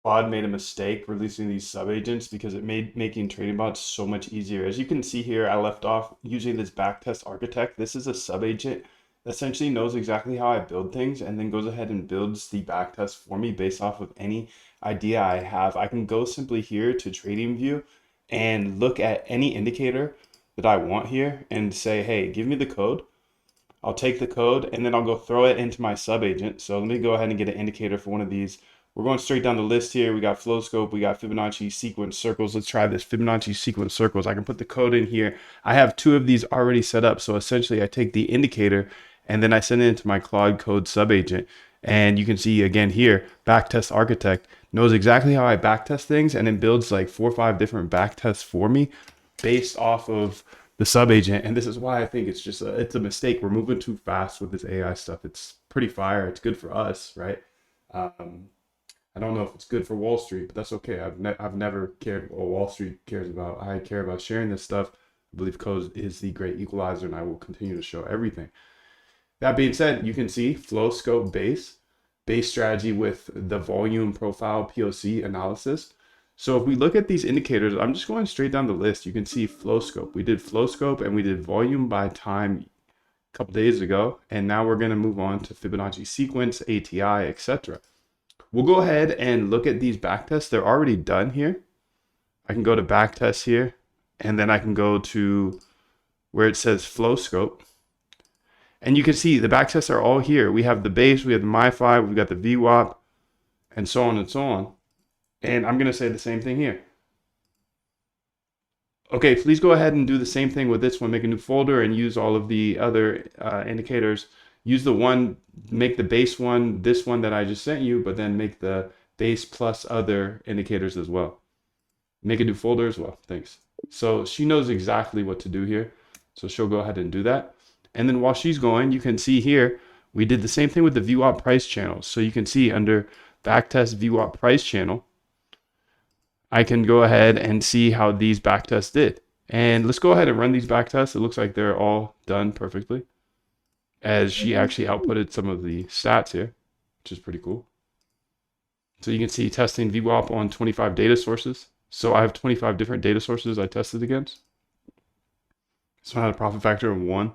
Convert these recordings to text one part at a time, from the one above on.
Claude made a mistake releasing these subagents because it made making trading bots so much easier. As you can see here, I left off using this backtest architect. This is a subagent that essentially knows exactly how I build things and then goes ahead and builds the backtest for me based off of any idea I have. I can go simply here to trading view and look at any indicator that I want here and say, hey, give me the code. I'll take the code and then I'll go throw it into my subagent. So let me go ahead and get an indicator for one of these. We're going straight down the list here. We got flow scope, we got Fibonacci sequence circles. Let's try this Fibonacci sequence circles. I can put the code in here. I have two of these already set up. So essentially I take the indicator and then I send it into my Claude code subagent. And you can see again here, backtest architect knows exactly how I backtest things and it builds like 4 or 5 different backtests for me based off of the sub agent. And this is why I think it's just it's a mistake. We're moving too fast with this AI stuff. It's pretty fire. It's good for us, right? I don't know if it's good for Wall Street, but that's okay. I've never cared what Wall Street cares about. I care about sharing this stuff. I believe code is the great equalizer, and I will continue to show everything. That being said, you can see flow scope base strategy with the volume profile POC analysis. So if we look at these indicators, I'm just going straight down the list. You can see flow scope. We did flow scope and we did volume by time a couple days ago. And now we're going to move on to Fibonacci sequence, ATI, etc. We'll go ahead and look at these backtests. They're already done here. I can go to backtest here and then I can go to where it says flow scope. And you can see the backtests are all here. We have the base, we have the MyFi, we've got the VWAP, and so on and so on. And I'm going to say the same thing here. Okay, please go ahead and do the same thing with this one. Make a new folder and use all of the other indicators. Use the one, make the base one, this one that I just sent you, but then make the base plus other indicators as well. Make a new folder as well. Thanks. So she knows exactly what to do here. So she'll go ahead and do that. And then while she's going, you can see here, we did the same thing with the VWAP price channels. So you can see under backtest VWAP price channel, I can go ahead and see how these backtests did. And let's go ahead and run these backtests. It looks like they're all done perfectly as she actually outputted some of the stats here, which is pretty cool. So you can see testing VWAP on 25 data sources. So I have 25 different data sources I tested against. So I had a profit factor of 1,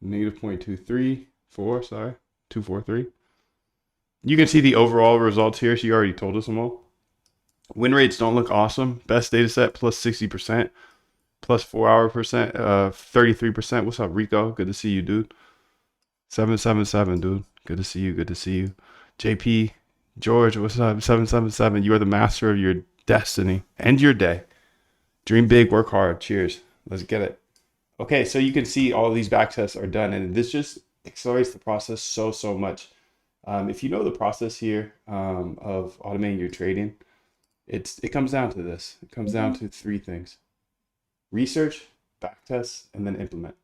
negative 0.234, sorry, 243. You can see the overall results here. She already told us them all. Win rates don't look awesome. Best data set plus 60%, plus 4-hour percent, 33%. What's up, Rico? Good to see you, dude. 777, dude. Good to see you. Good to see you. JP, George, what's up? 777. You are the master of your destiny and your day. Dream big, work hard. Cheers. Let's get it. Okay, so you can see all these backtests are done, and this just accelerates the process so much. If you know the process here of automating your trading, it comes down to this. It comes down to 3 things: research, backtest, and then implement.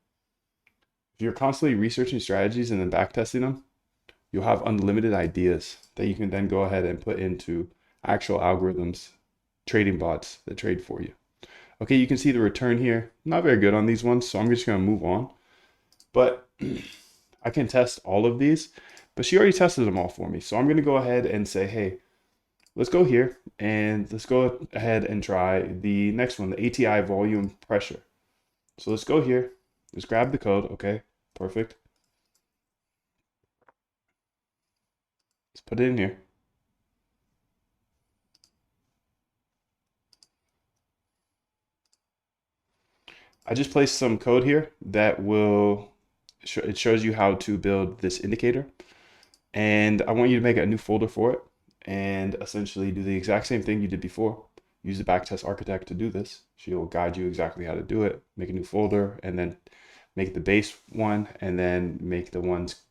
If you're constantly researching strategies and then backtesting them, you'll have unlimited ideas that you can then go ahead and put into actual algorithms, trading bots that trade for you. Okay, you can see the return here. Not very good on these ones, so I'm just going to move on. But I can test all of these, but she already tested them all for me. So I'm going to go ahead and say, hey, let's go here and let's go ahead and try the next one, the ATI volume pressure. So let's go here. Let's grab the code. Okay, perfect. Let's put it in here. I just placed some code here that will, it shows you how to build this indicator. And I want you to make a new folder for it and essentially do the exact same thing you did before. Use the backtest architect to do this. She'll guide you exactly how to do it. Make a new folder and then make the base one and then make the ones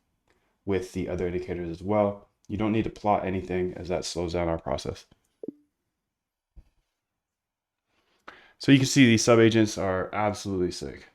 with the other indicators as well. You don't need to plot anything as that slows down our process. So you can see these subagents are absolutely sick.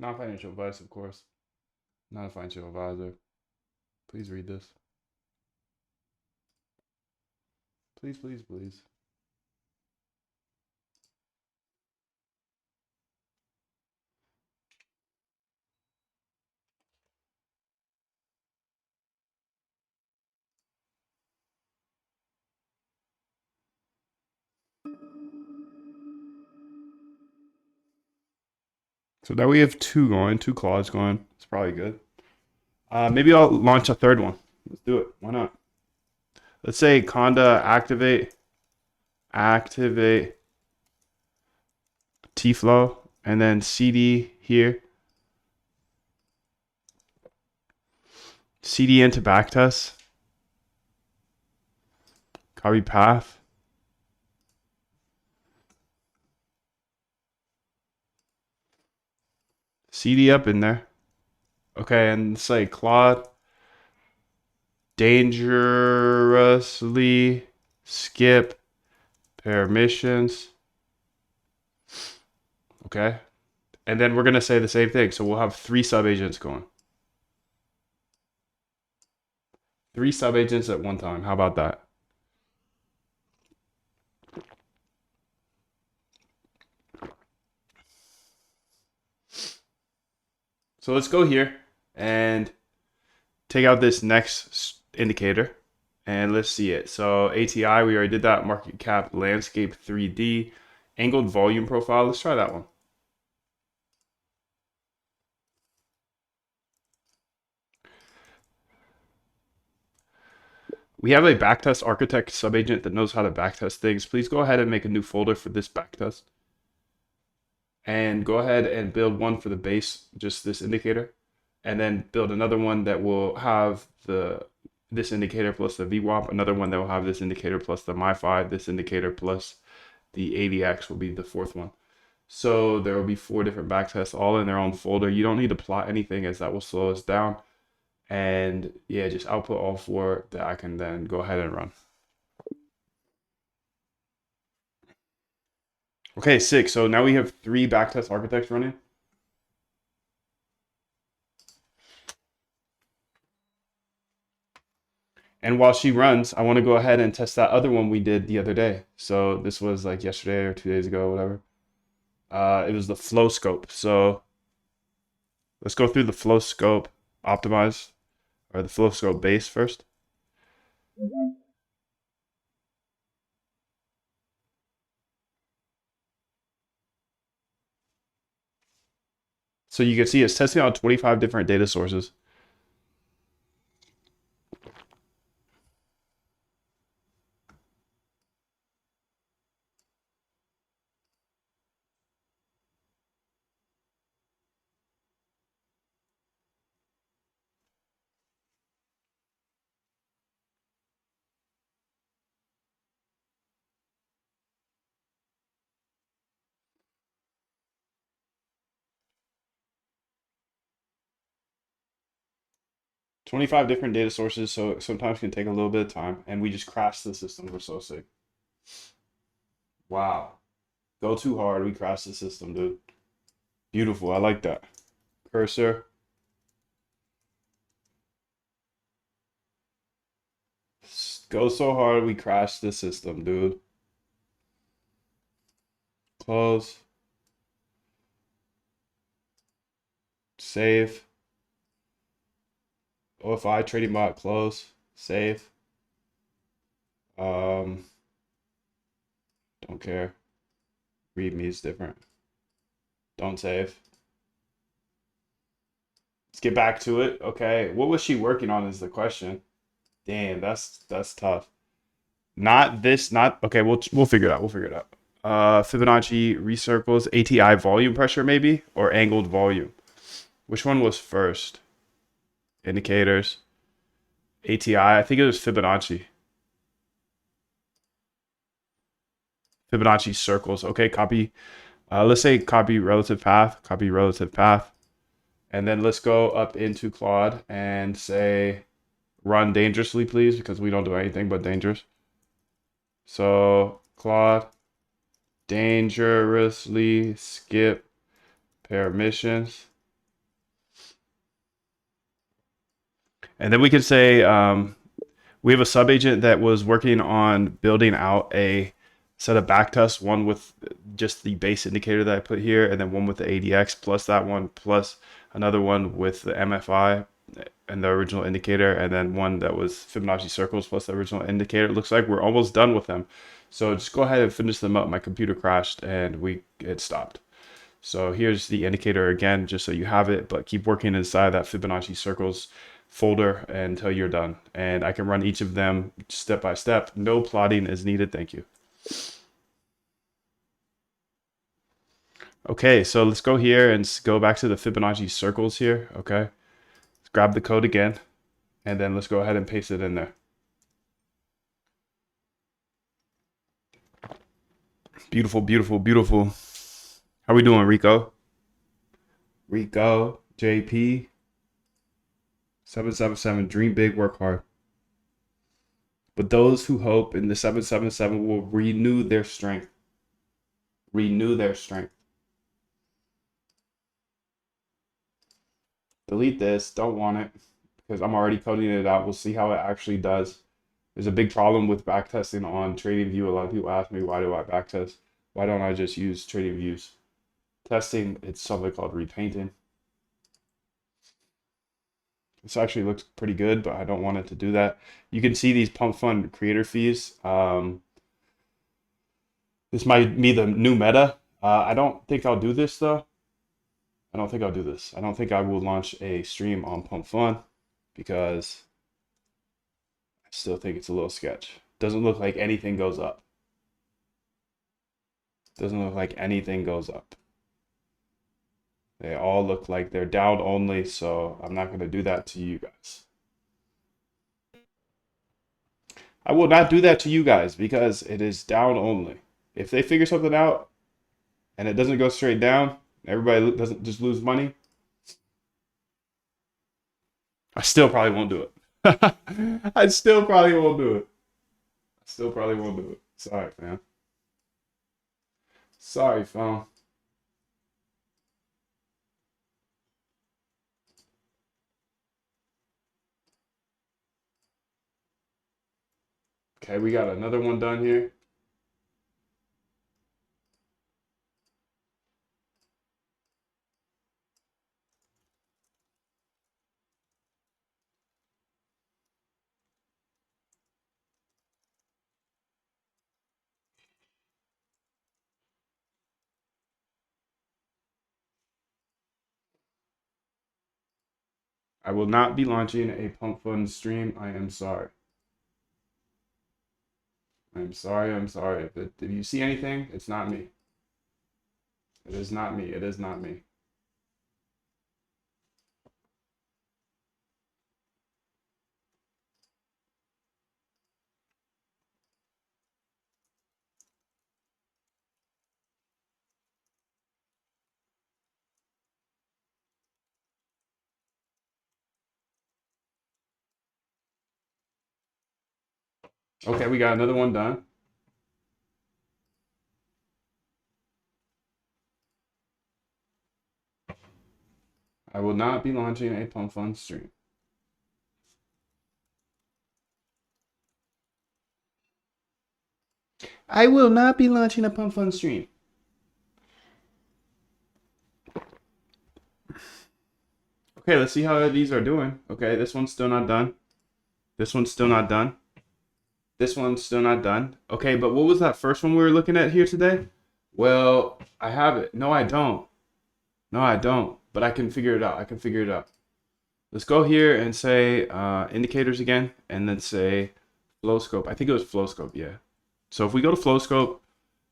Not financial advice, of course. Not a financial advisor. Please read this. Please, please, please. So now we have two claudes going. It's probably good. Maybe I'll launch a third one. Let's do it. Why not? Let's say conda activate T-flow, and then CD here. CD into backtest. Copy path. CD up in there. Okay, and say claude dangerously skip permissions. Okay. And then we're going to say the same thing. So we'll have 3 subagents going. 3 subagents at one time. How about that? So let's go here and take out this next indicator and let's see it. So ATI, we already did that. Market cap, landscape 3D, angled volume profile. Let's try that one. We have a backtest architect subagent that knows how to backtest things. Please go ahead and make a new folder for this backtest. And go ahead and build one for the base, just this indicator. And then build another one that will have this indicator plus the VWAP, another one that will have this indicator plus the MiFi, this indicator plus the ADX will be the 4th one. So there will be 4 different backtests all in their own folder. You don't need to plot anything as that will slow us down. And yeah, just output all 4 that I can then go ahead and run. Okay, 6. So now we have 3 backtest architects running. And while she runs, I want to go ahead and test that other one we did the other day. So this was like yesterday or 2 days ago, whatever. It was the flow scope. So let's go through the flow scope optimize, or the flow scope base first. So you can see it's testing out 25 different data sources. $25 different data sources, so it sometimes can take a little bit of time, and we just crashed the system. We're so sick. Wow. Go too hard, we crashed the system, dude. Beautiful, I like that. Cursor. Go so hard, we crashed the system, dude. Close. Save. OFI trading bot, close. Save. Don't care. README is different. Don't save. Let's get back to it. Okay, what was she working on is the question. Damn, that's tough. Not this, not okay. We'll figure it out. We'll figure it out. Fibonacci recircles, ATI volume pressure maybe, or angled volume. Which one was first? Indicators. ATI. I think it was Fibonacci. Fibonacci circles. Okay, copy. Let's say copy relative path. Copy relative path. And then let's go up into Claude and say run dangerously, please, because we don't do anything but dangerous. So Claude, dangerously skip permissions. And then we can say we have a subagent that was working on building out a set of backtests, one with just the base indicator that I put here, and then one with the ADX plus that one, plus another one with the MFI and the original indicator, and then one that was Fibonacci circles plus the original indicator. It looks like we're almost done with them. So just go ahead and finish them up. My computer crashed and it stopped. So here's the indicator again, just so you have it, but keep working inside that Fibonacci circles folder until you're done. And I can run each of them step by step. No plotting is needed. Thank you. Okay, so let's go here and go back to the Fibonacci circles here. Okay, let's grab the code again, and then let's go ahead and paste it in there. Beautiful, beautiful, beautiful. How we doing, Rico? Rico, JP, 777, dream big, work hard. But those who hope in the 777 will renew their strength. Renew their strength. Delete this, don't want it, because I'm already coding it out. We'll see how it actually does. There's a big problem with backtesting on TradingView. A lot of people ask me, why do I backtest? Why don't I just use TradingView's testing? It's something called repainting. This actually looks pretty good, but I don't want it to do that. You can see these pump fund creator fees. This might be the new meta. I don't think I'll do this though. I don't think I'll do this. I don't think I will launch a stream on pump fund because I still think it's a little sketch. Doesn't look like anything goes up. Doesn't look like anything goes up. They all look like they're down only, so I'm not going to do that to you guys. I will not do that to you guys because it is down only. If they figure something out and it doesn't go straight down, everybody doesn't just lose money, I still probably won't do it. I still probably won't do it. I still probably won't do it. Sorry, man. Sorry, phone. Okay, we got another one done here. I will not be launching a pump fund stream. I am sorry. I'm sorry. I'm sorry. If you see anything, it's not me. It is not me. It is not me. Okay, we got another one done. I will not be launching a pump fund stream. I will not be launching a pump fund stream. Okay, let's see how these are doing. Okay, this one's still not done. This one's still not done. This one's still not done. Okay, but what was that first one we were looking at here today? Well, I have it. No, I don't. No, I don't. But I can figure it out. I can figure it out. Let's go here and say indicators again, and then say flow scope. I think it was flow scope, yeah. So if we go to flow scope,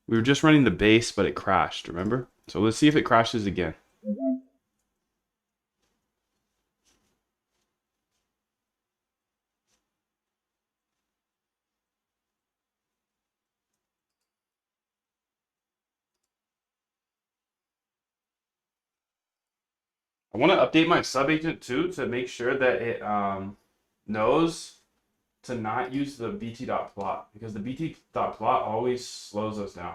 we were just running the base, but it crashed, remember? So let's see if it crashes again. I want to update my subagent too to make sure that it knows to not use the bt.plot because the bt.plot always slows us down.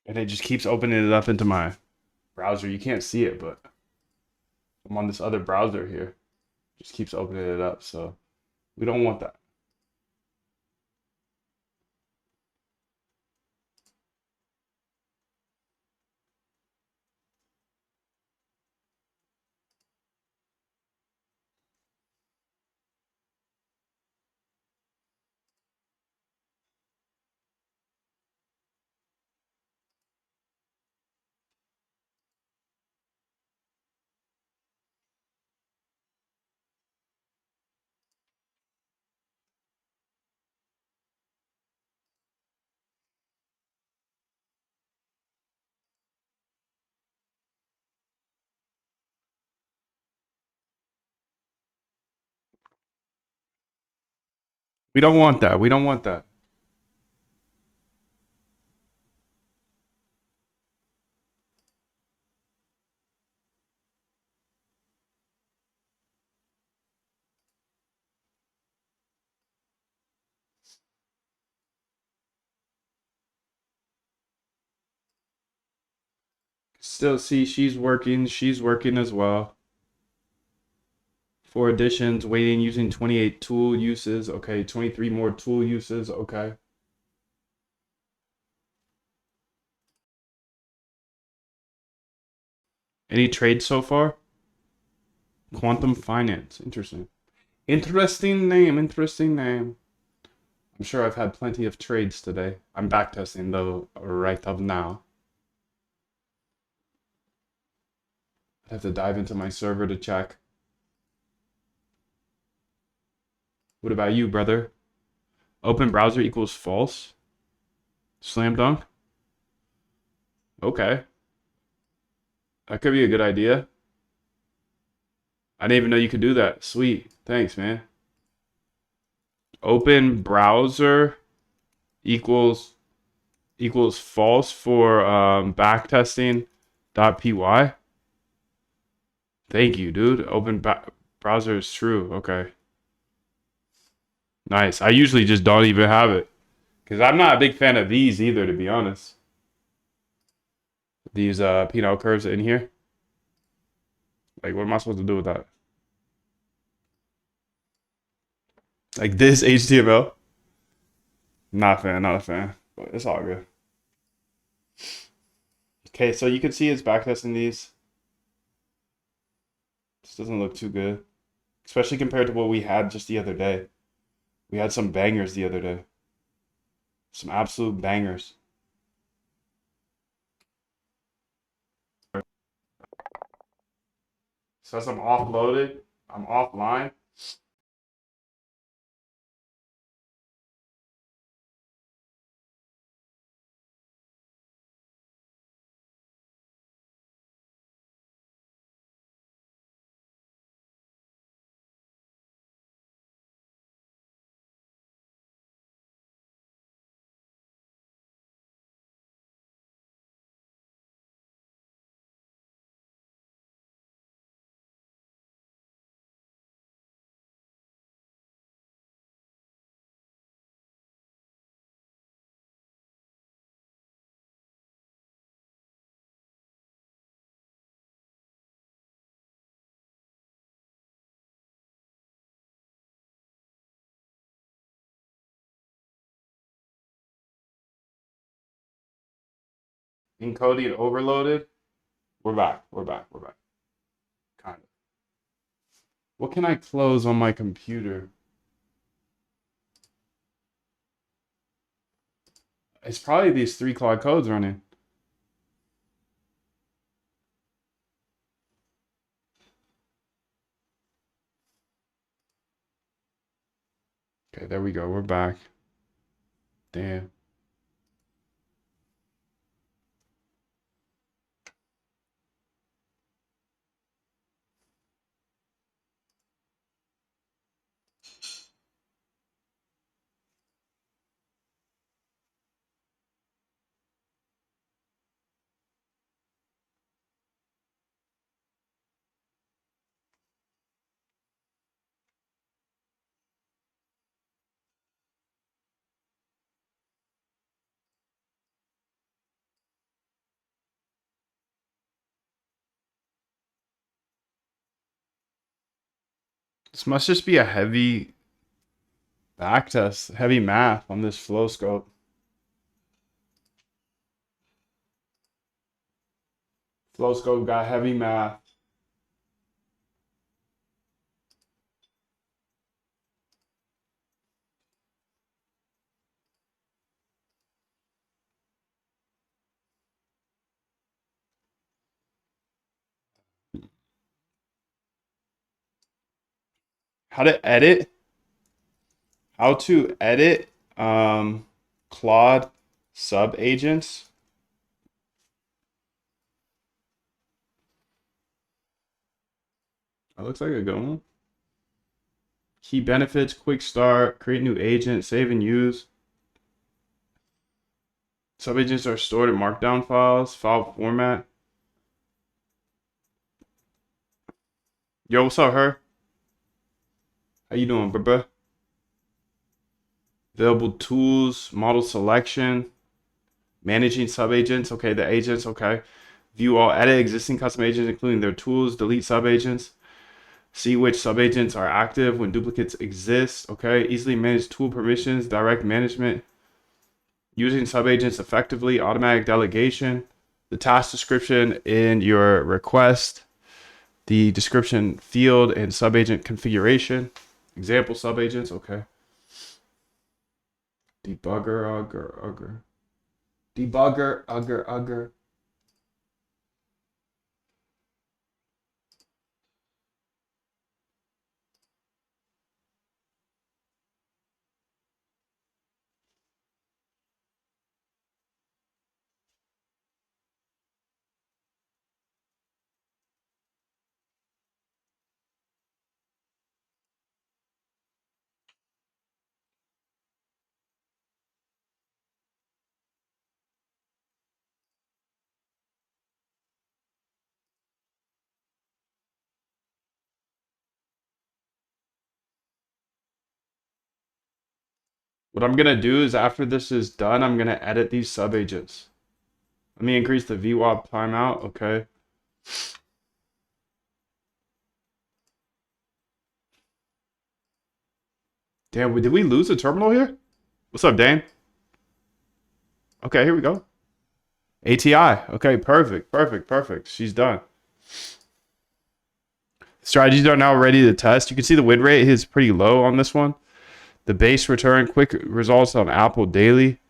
And it just keeps opening it up into my browser. You can't see it, but I'm on this other browser here. Just keeps opening it up. So we don't want that. We don't want that. We don't want that. Still see she's working. She's working as well. 4 additions, waiting using 28 tool uses. Okay, 23 more tool uses. Okay. Any trades so far? Quantum finance. Interesting. Interesting name. Interesting name. I'm sure I've had plenty of trades today. I'm backtesting though right of now. I have to dive into my server to check. What about you, brother? Open browser equals false. Slam dunk. Okay. That could be a good idea. I didn't even know you could do that. Sweet. Thanks, man. Open browser equals false for backtesting.py. Thank you, dude. Browser is true. Okay. Nice. I usually just don't even have it because I'm not a big fan of these either, to be honest. These P&L curves in here. Like, what am I supposed to do with that? Like this HTML? Not a fan, not a fan. But it's all good. Okay, so you can see it's backtesting these. This doesn't look too good, especially compared to what we had just the other day. We had some bangers the other day. Some absolute bangers. Says I'm offloaded. I'm offline. Encoding overloaded. We're back. We're back. We're back. Kind of. What can I close on my computer? It's probably these 3 Claude codes running. Okay, there we go. We're back. Damn. This must just be a heavy backtest, heavy math on this flow scope. Flow scope got heavy math. How to edit? How to edit Claude sub agents? That looks like a good one. Key benefits, quick start, create new agent, save and use. Subagents are stored in markdown files, file format. Yo, what's up, her? How you doing, bruh? Available tools, model selection, managing subagents. Okay, the agents, okay. View all edit existing custom agents, including their tools, delete subagents. See which subagents are active when duplicates exist. Okay, easily manage tool permissions, direct management. Using subagents effectively, automatic delegation. The task description in your request. The description field and subagent configuration. Example subagents, okay. Debugger, ugger. Debugger, ugger. What I'm gonna do is after this is done, I'm gonna edit these subagents. Let me increase the VWAP timeout, okay. Damn, did we lose a terminal here? What's up, Dane? Okay, here we go. ATI. Okay, perfect. She's done. Strategies are now ready to test. You can see the win rate is pretty low on this one. The base return, quick results on Apple daily.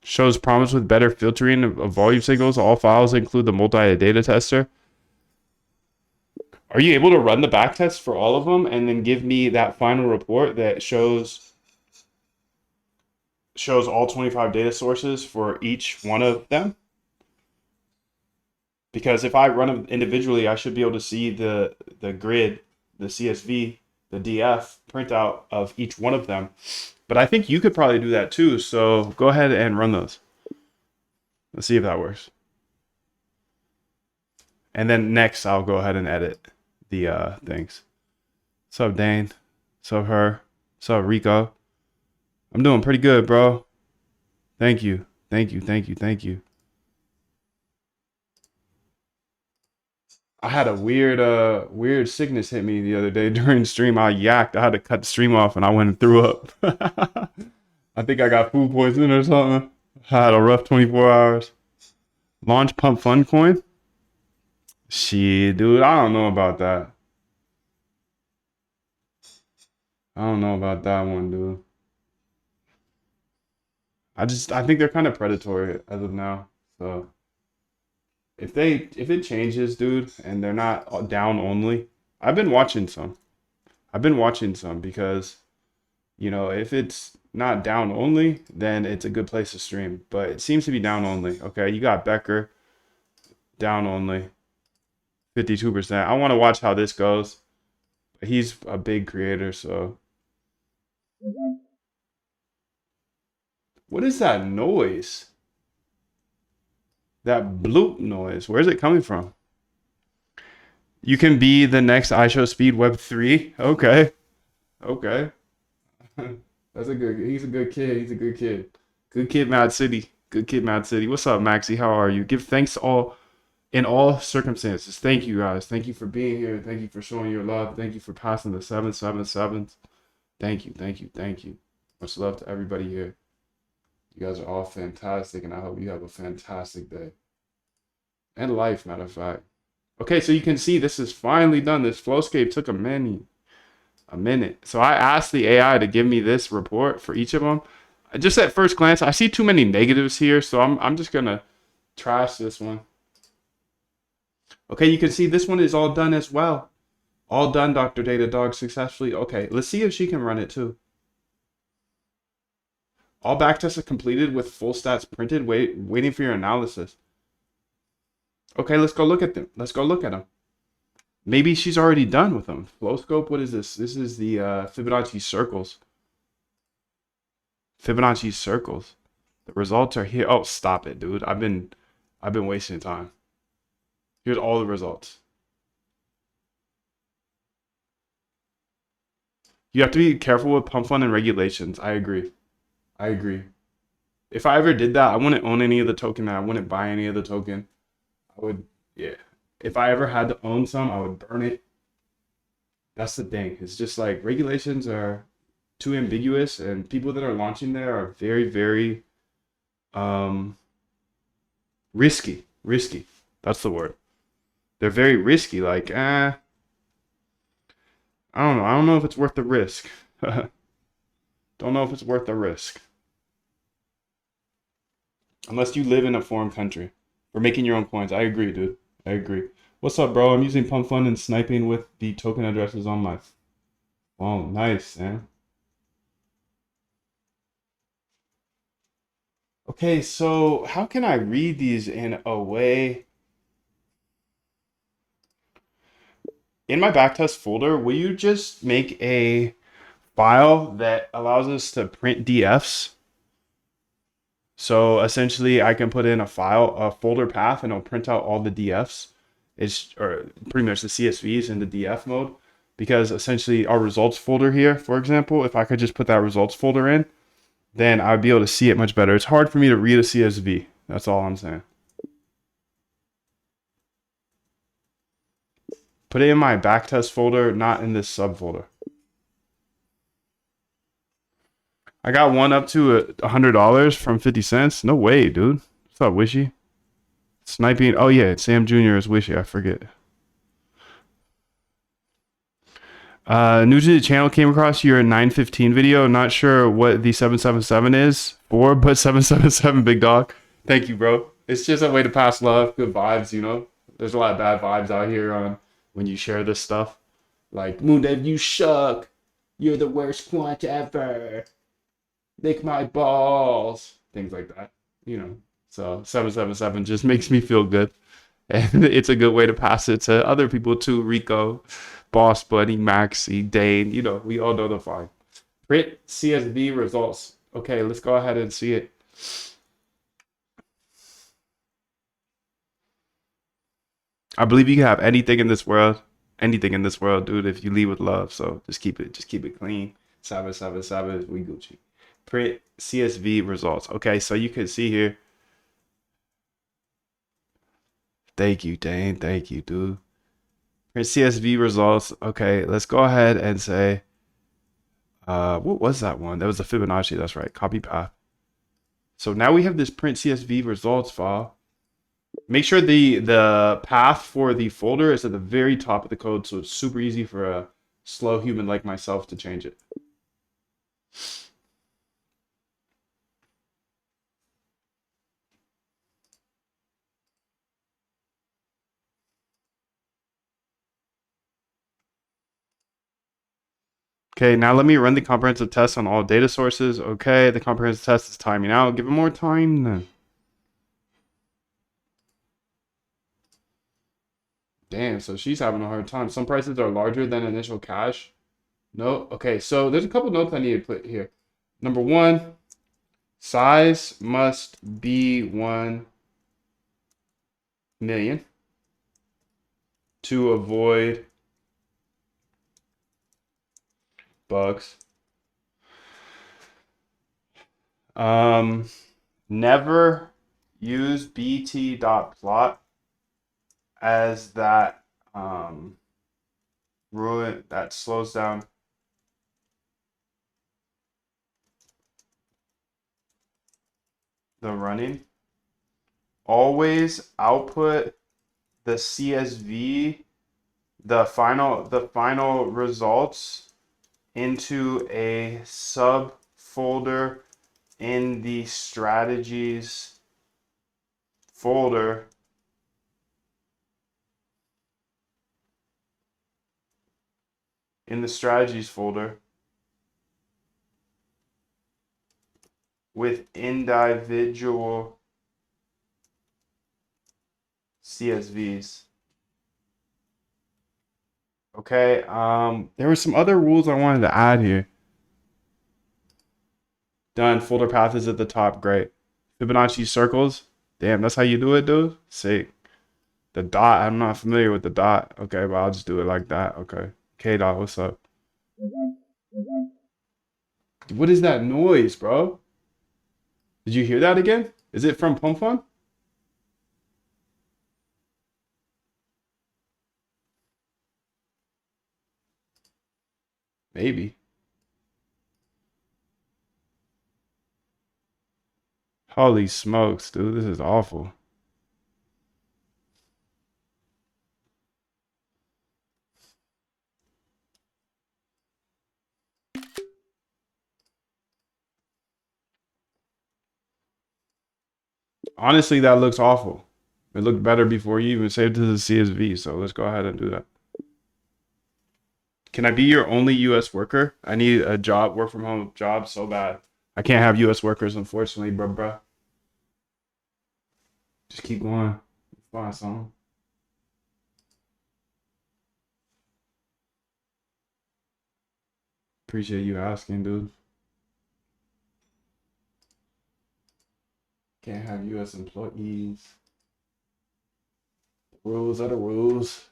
Shows promise with better filtering of volume signals. All files include the multi-data tester. Are you able to run the backtest for all of them and then give me that final report that shows all 25 data sources for each one of them? Because if I run them individually, I should be able to see the grid, the CSV, the DF printout of each one of them. But I think you could probably do that too. So go ahead and run those. Let's see if that works. And then next, I'll go ahead and edit the things. What's up, Dane? What's up, her? What's up, Rico? I'm doing pretty good, bro. Thank you. I had a weird sickness hit me the other day during stream. I yacked. I had to cut the stream off and I went and threw up. I think I got food poisoning or something. I had a rough 24 hours. Launch pump fun coin? Shit, dude, I don't know about that. I don't know about that one, dude. I think they're kind of predatory as of now. So if it changes, dude, and they're not down only, I've been watching some. Because if it's not down only, then it's a good place to stream. But it seems to be down only. Okay, you got Becker down only, 52%. I want to watch how this goes. He's a big creator, so. What is that noise? That bloop noise. Where's it coming from? You can be the next iShowSpeed Web 3. Okay. He's a good kid. Good kid, Mad City. What's up, Maxie? How are you? Give thanks to all in all circumstances. Thank you guys. Thank you for being here. Thank you for showing your love. Thank you for passing the 777s. Thank you. Thank you. Thank you. Much love to everybody here. You guys are all fantastic, and I hope you have a fantastic day and life, matter of fact. Okay, so you can see this is finally done. This flowscape took a minute. So I asked the AI to give me this report for each of them. Just at first glance, I see too many negatives here, so I'm just gonna trash this one. Okay, you can see this one is all done as well. All done, Dr. Datadog, successfully. Okay, let's see if she can run it too. All backtests are completed with full stats printed. Waiting for your analysis. Okay, let's go look at them. Let's go look at them. Maybe she's already done with them. Flowscope, what is this? This is the Fibonacci circles. Fibonacci circles. The results are here. Oh, stop it, dude. I've been wasting time. Here's all the results. You have to be careful with pump fund and regulations. I agree. I agree. If I ever did that, I wouldn't own any of the token. I wouldn't buy any of the token. I would, yeah. If I ever had to own some, I would burn it. That's the thing. It's just like regulations are too ambiguous, and people that are launching there are very, very risky. Risky. That's the word. They're very risky. Like, I don't know. I don't know if it's worth the risk. Don't know if it's worth the risk. Unless you live in a foreign country or making your own coins. I agree, dude. I agree. What's up, bro? I'm using Pump Fund and sniping with the token addresses on my phone. Nice, man. Okay, so how can I read these in a way? In my backtest folder, will you just make a file that allows us to print DFs? So essentially, I can put in a file, a folder path, and it'll print out all the DFs. It's or pretty much the CSVs in the DF mode. Because essentially, our results folder here, for example, if I could just put that results folder in, then I'd be able to see it much better. It's hard for me to read a CSV. That's all I'm saying. Put it in my backtest folder, not in this subfolder. I got one up to $100 from 50 cents. No way, dude. What's up, Wishy? Sniping. Oh yeah, Sam Jr. is Wishy. I forget. New to the channel, came across your 915 video. Not sure what the 777 is for, but 777 big dog. Thank you, bro. It's just a way to pass love, good vibes, you know? There's a lot of bad vibes out here on when you share this stuff. Like, Moondev, you suck. You're the worst quant ever. Lick my balls. Things like that, you know? So 777 just makes me feel good. And it's a good way to pass it to other people too. Rico, Boss Buddy, Maxi, Dane, you know, we all know the vibe. Print CSV results. Okay, let's go ahead and see it. I believe you can have anything in this world. Anything in this world, dude, if you leave with love. So just keep it clean. 777, we Gucci. Print CSV results. Okay, so you can see here. Thank you, Dane. Thank you, dude. Print CSV results. Okay, let's go ahead and say, what was that one? That was the Fibonacci. That's right. Copy path. So now we have this print CSV results file. Make sure the path for the folder is at the very top of the code, so it's super easy for a slow human like myself to change it. Okay, now let me run the comprehensive test on all data sources. Okay, the comprehensive test is timing out. Give it more time then. Damn, so she's having a hard time. Some prices are larger than initial cash. No, okay, so there's a couple notes I need to put here. Number one, size must be 1 million to avoid bugs. Never use bt.plot as that that slows down the running. Always output the CSV, the final results into a subfolder in the strategies folder with individual CSVs. Okay, there were some other rules I wanted to add here. Done. Folder path is at the top. Great. Fibonacci circles. Damn, that's how you do it, dude? Sick. The dot, I'm not familiar with the dot. Okay, but I'll just do it like that. Okay. K dot, what's up? What is that noise, bro? Did you hear that again? Is it from Pump Fun? Maybe. Holy smokes, dude. This is awful. Honestly, that looks awful. It looked better before you even saved it to the CSV, so let's go ahead and do that. Can I be your only US worker? I need a job, work from home job so bad. I can't have US workers, unfortunately, bruh. Just keep going. Find something. Appreciate you asking, dude. Can't have US employees. Rules are the rules.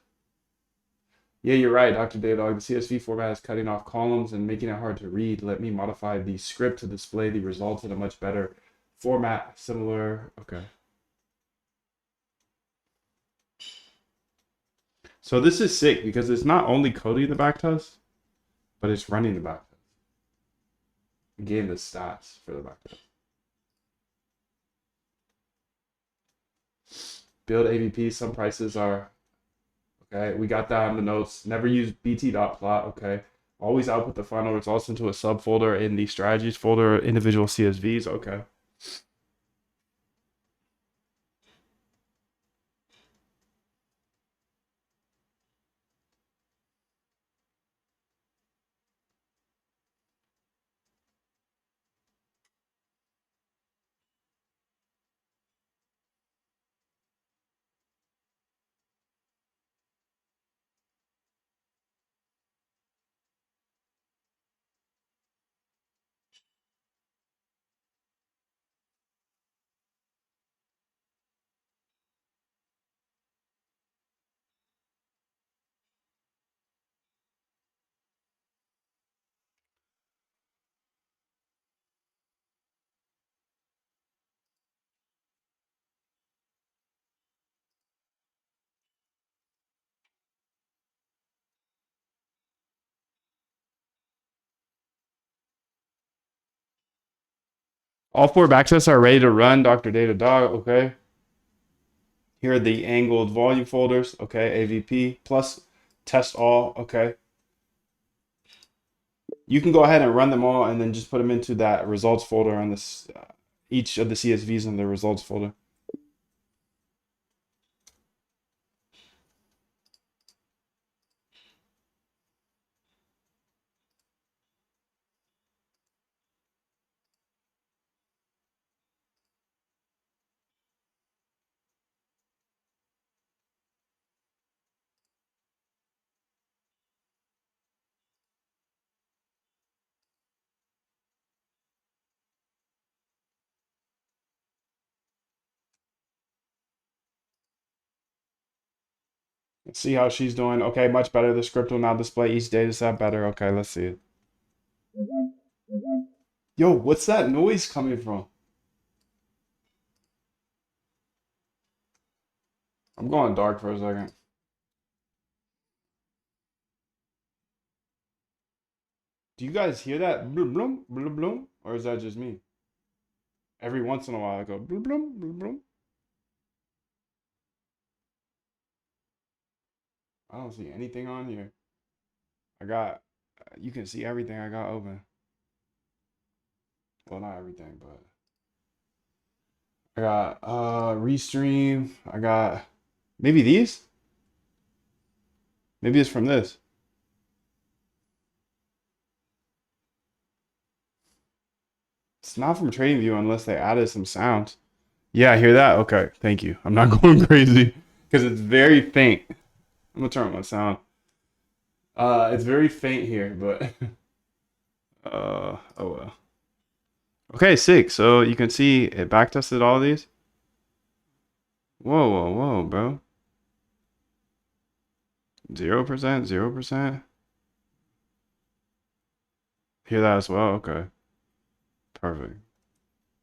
Yeah, you're right, Dr. Daydog. The CSV format is cutting off columns and making it hard to read. Let me modify the script to display the results in a much better format. Similar. Okay. So this is sick because it's not only coding the backtest, but it's running the backtest. It gave the stats for the backtest. Build AVP. Some prices are okay. We got that in the notes. Never use bt.plot. Okay. Always output the final results into a subfolder in the strategies folder, individual CSVs. Okay. All four backtests are ready to run, Dr. Data Dog. Okay. Here are the angled volume folders. Okay. AVP plus test all. Okay. You can go ahead and run them all and then just put them into that results folder on this, each of the CSVs in the results folder. Let's see how she's doing. Okay, much better. The script will now display each data set better. Okay, let's see it. Yo, what's that noise coming from? I'm going dark for a second. Do you guys hear that? Bloom, bloom, bloom, bloom? Or is that just me? Every once in a while I go bloom, bloom, bloom, bloom. I don't see anything on here. I got, you can see everything I got open. Well, not everything, but I got restream. I got maybe these. Maybe it's from this. It's not from TradingView unless they added some sounds. Yeah, I hear that. Okay, thank you. I'm not going crazy because it's very faint. I'm gonna turn on my sound. It's very faint here, but oh well. Okay, sick. So you can see it backtested all these. Whoa, whoa, whoa, bro. 0%, 0%. Hear that as well? Okay, perfect.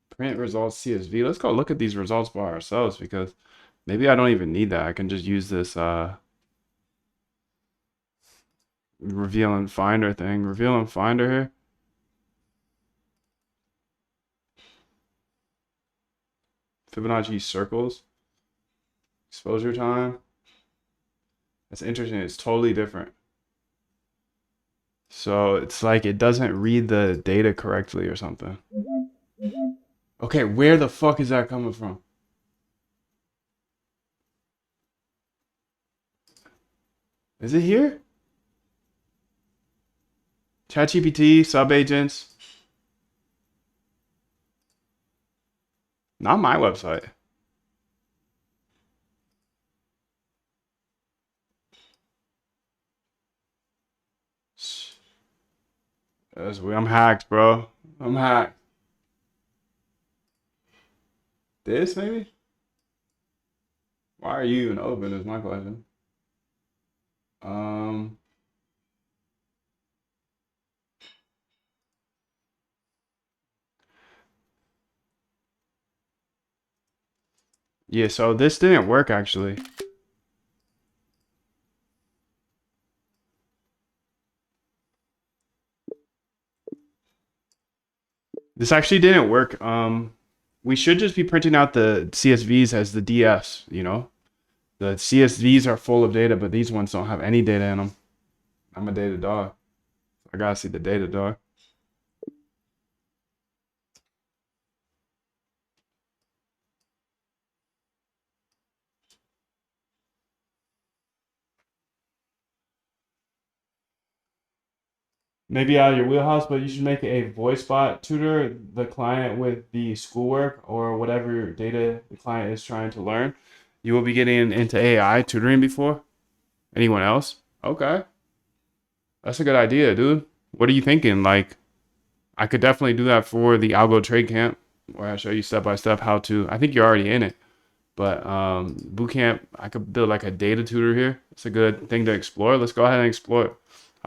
Print results CSV. Let's go look at these results by ourselves because maybe I don't even need that. I can just use this reveal and finder thing. Reveal and finder here. Fibonacci circles. Exposure time. That's interesting. It's totally different. So it's like it doesn't read the data correctly or something. Okay, where the fuck is that coming from? Is it here? ChatGPT, subagents. Not my website. That's weird. I'm hacked, bro. I'm hacked. This maybe? Why are you even open is my question. Um, yeah, so this didn't work actually. This actually didn't work. We should just be printing out the CSVs as the DFs, you know? The CSVs are full of data, but these ones don't have any data in them. I'm a data dog. I gotta see the data dog. Maybe out of your wheelhouse, but you should make a voice bot tutor the client with the schoolwork or whatever data the client is trying to learn. You will be getting into AI tutoring before? Anyone else? Okay. That's a good idea, dude. What are you thinking? Like, I could definitely do that for the algo trade camp where I show you step by step how to. I think you're already in it, but boot camp, I could build like a data tutor here. It's a good thing to explore. Let's go ahead and explore it.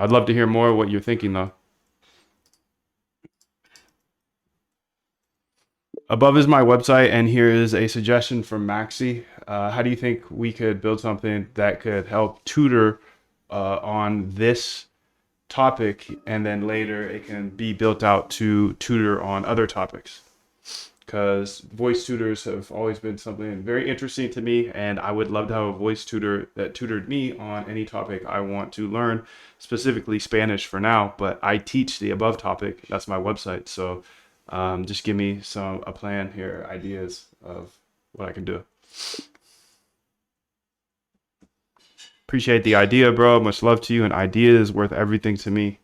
I'd love to hear more what you're thinking though. Above is my website, and here is a suggestion from Maxi. How do you think we could build something that could help tutor on this topic, and then later it can be built out to tutor on other topics? Because voice tutors have always been something very interesting to me, and I would love to have a voice tutor that tutored me on any topic I want to learn, specifically Spanish for now, but I teach the above topic. That's my website. So just give me a plan here, ideas of what I can do. Appreciate the idea, bro. Much love to you, and idea is worth everything to me.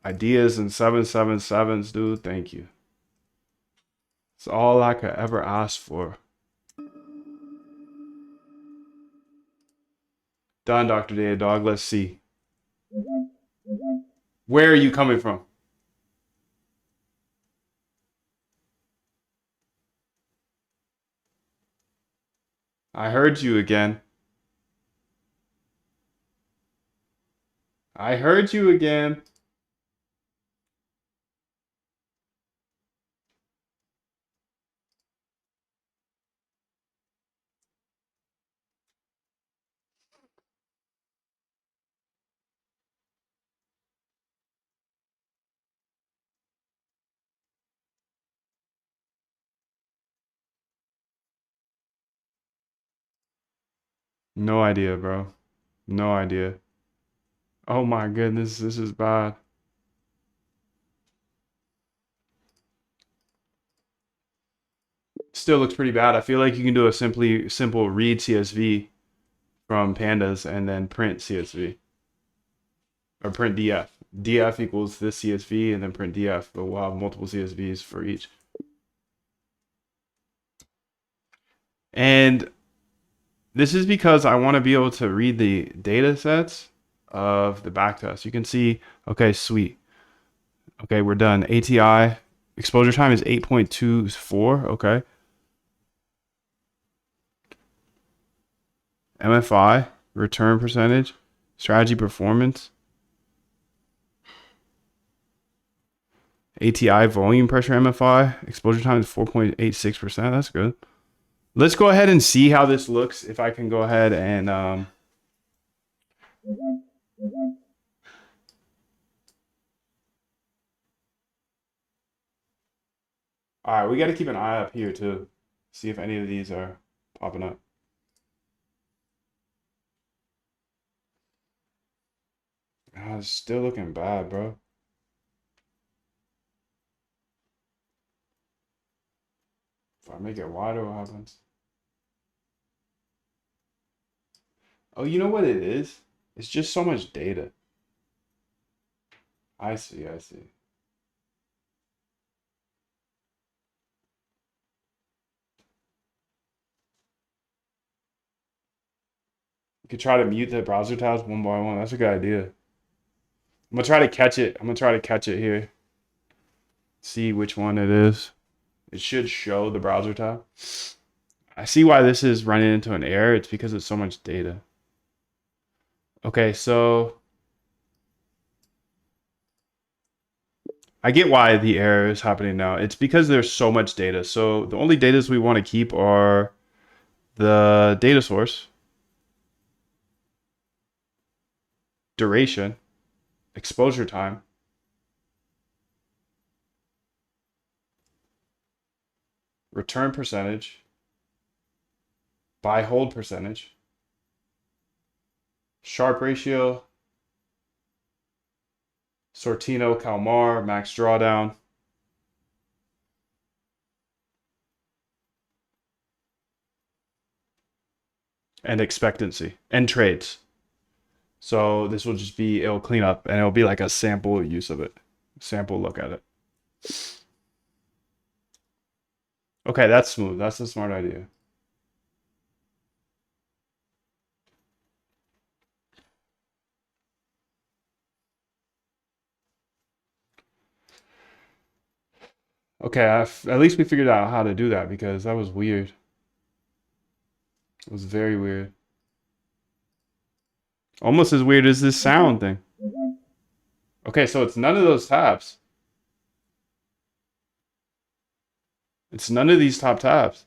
Ideas and 777s, dude. Thank you. It's all I could ever ask for. Done, Dr. Data Dog. Let's see. Where are you coming from? I heard you again. I heard you again. No idea, bro. No idea. Oh my goodness, this is bad. Still looks pretty bad. I feel like you can do a simple read CSV from pandas and then print CSV or print DF. DF equals this CSV and then print DF, but we'll have multiple CSVs for each. And this is because I want to be able to read the data sets of the backtest. You can see, okay, sweet. Okay, we're done. ATI exposure time is 8.24. Okay. MFI, return percentage, strategy performance, ATI volume pressure MFI, exposure time is 4.86%. That's good. Let's go ahead and see how this looks. If I can go ahead and all right, we got to keep an eye up here too. See if any of these are popping up. It's still looking bad, bro. If I make it wider, what happens? Oh, you know what it is? It's just so much data. I see, I see. You could try to mute the browser tabs one by one. That's a good idea. I'm gonna try to catch it. I'm gonna try to catch it here. See which one it is. It should show the browser tab. I see why this is running into an error. It's because it's so much data. Okay, so I get why the error is happening now. It's because there's so much data. So the only data we want to keep are the data source, duration, exposure time, return percentage, buy hold percentage, Sharpe ratio, Sortino Kalmar, max drawdown, and expectancy, and trades. So this will just be, it'll clean up and it'll be like a sample use of it, sample look at it. Okay, that's smooth. That's a smart idea. Okay, at least we figured out how to do that because that was weird. It was very weird. Almost as weird as this sound thing. Okay, so it's none of those tabs. It's none of these top tabs.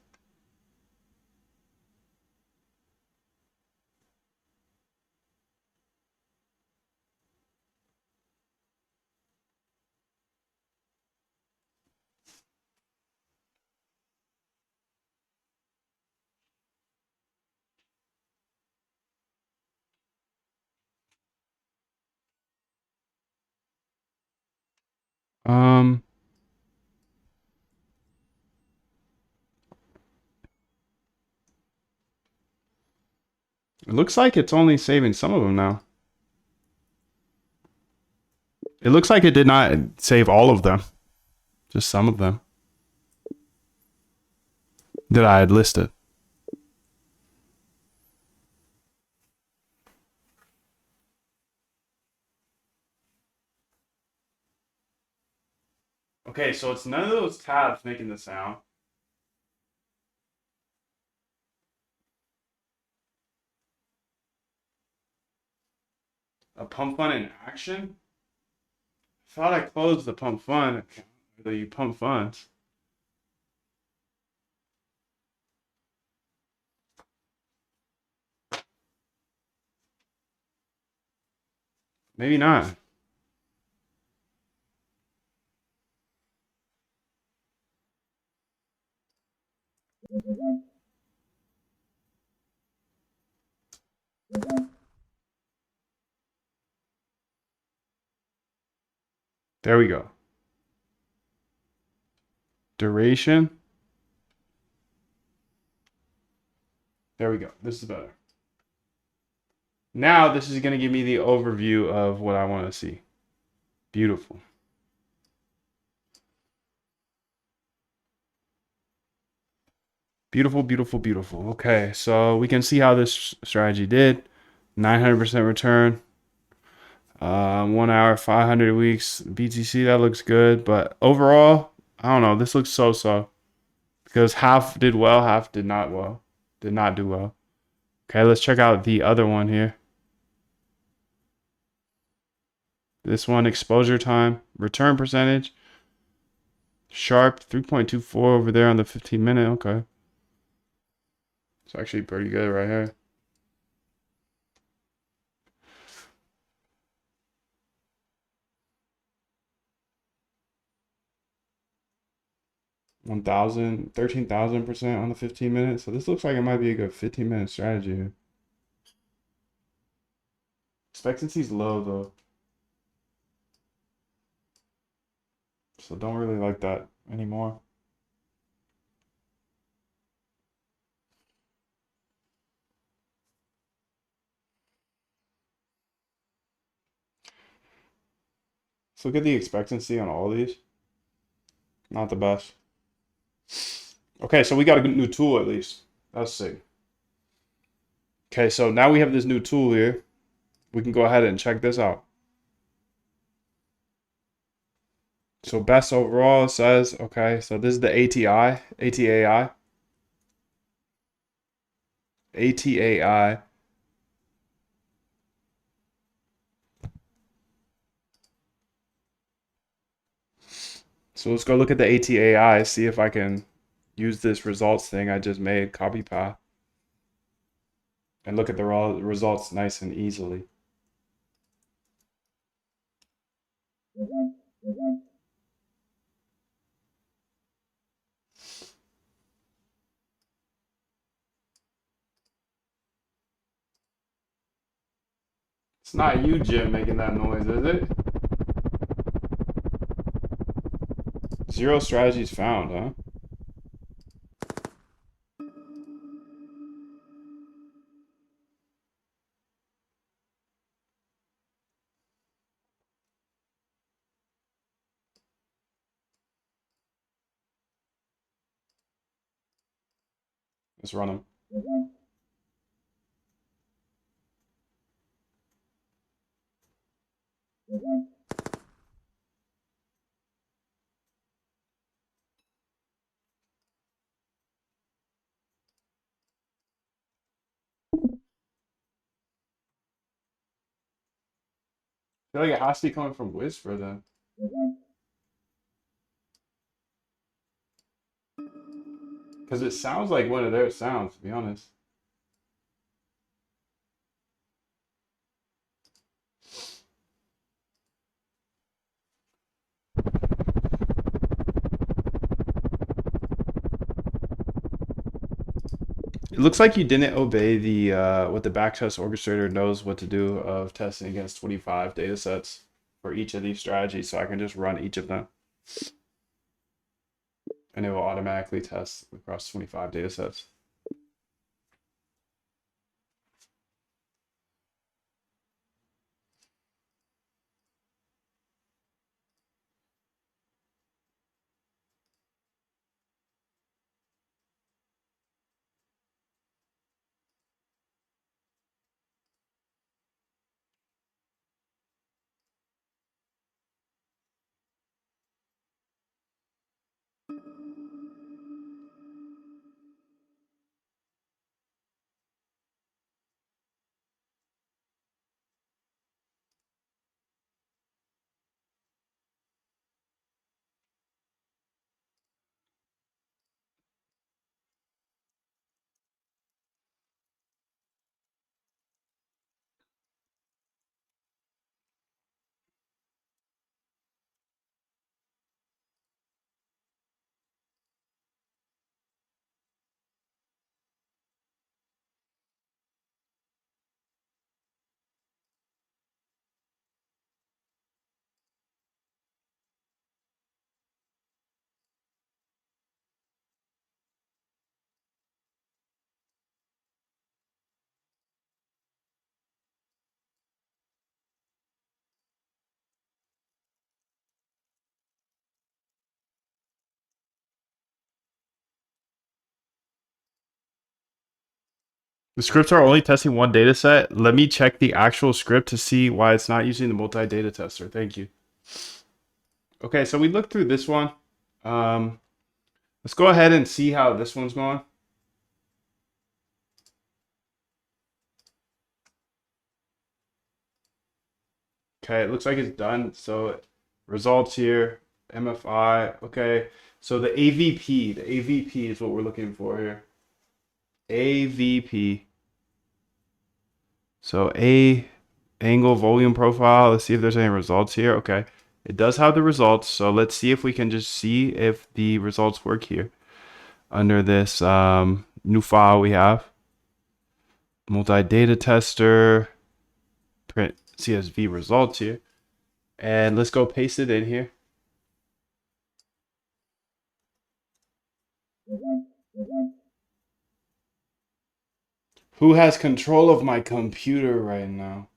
Um, it looks like it's only saving some of them now. It looks like it did not save all of them, just some of them that I had listed. Okay, so it's none of those tabs making the sound. A pump fund in action? I thought I closed the pump fund, the pump funds. Maybe not. There we go. Duration. There we go. This is better. Now this is going to give me the overview of what I want to see. Beautiful. Beautiful, beautiful, beautiful. Okay, so we can see how this strategy did. 900% return. 1 hour, 500 weeks. BTC, that looks good. But overall, I don't know. This looks so-so. Because half did well, half did not well. Did not do well. Okay, let's check out the other one here. This one, exposure time, return percentage. Sharp, 3.24 over there on the 15-minute. Okay. It's actually pretty good right here. 1,000, 13,000% on the 15 minutes. So this looks like it might be a good 15-minute strategy here. Expectancy's low though. So don't really like that anymore. So look at the expectancy on all these. Not the best. Okay, so we got a new tool at least. That's sick. Okay, so now we have this new tool here. We can go ahead and check this out. So best overall says, okay, so this is the ATI, ATAI, ATAI. So let's go look at the ATAI, see if I can use this results thing I just made, copy path, and look at the raw results nice and easily. It's not you, Jim, making that noise, is it? Zero strategies found, huh? Let's run them. I feel like it has to be coming from Whisper then. Because it sounds like one of their sounds, to be honest. It looks like you didn't obey the what the backtest orchestrator knows what to do of testing against 25 data sets for each of these strategies. So I can just run each of them and it will automatically test across 25 data sets. The scripts are only testing one data set. Let me check the actual script to see why it's not using the multi-data tester. Thank you. Okay, so we looked through this one. Let's go ahead and see how this one's going. Okay, it looks like it's done. So results here, MFI. Okay, so the AVP is what we're looking for here. AVP. So A angle volume profile. Let's see if there's any results here. Okay, it does have the results. So let's see if we can just see if the results work here under this new file we have. Multi-data tester, print CSV results here. And let's go paste it in here. Who has control of my computer right now?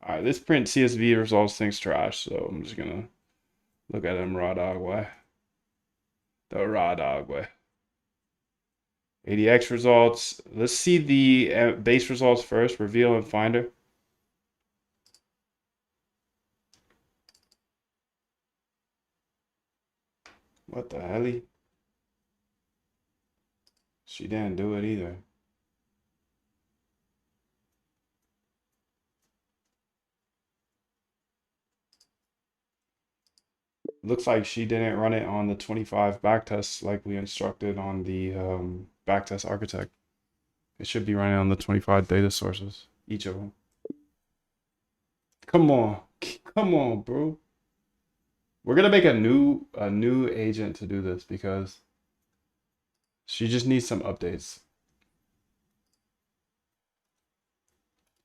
All right, this print CSV results thing's trash, so I'm just gonna look at them raw dog way. The raw dog way. ADX results. Let's see the base results first. Reveal and Finder. What the hell? She didn't do it either. Looks like she didn't run it on the 25 backtests like we instructed on the backtest architect. It should be running on the 25 data sources, each of them. Come on. Come on, bro. We're gonna make a new agent to do this because she just needs some updates.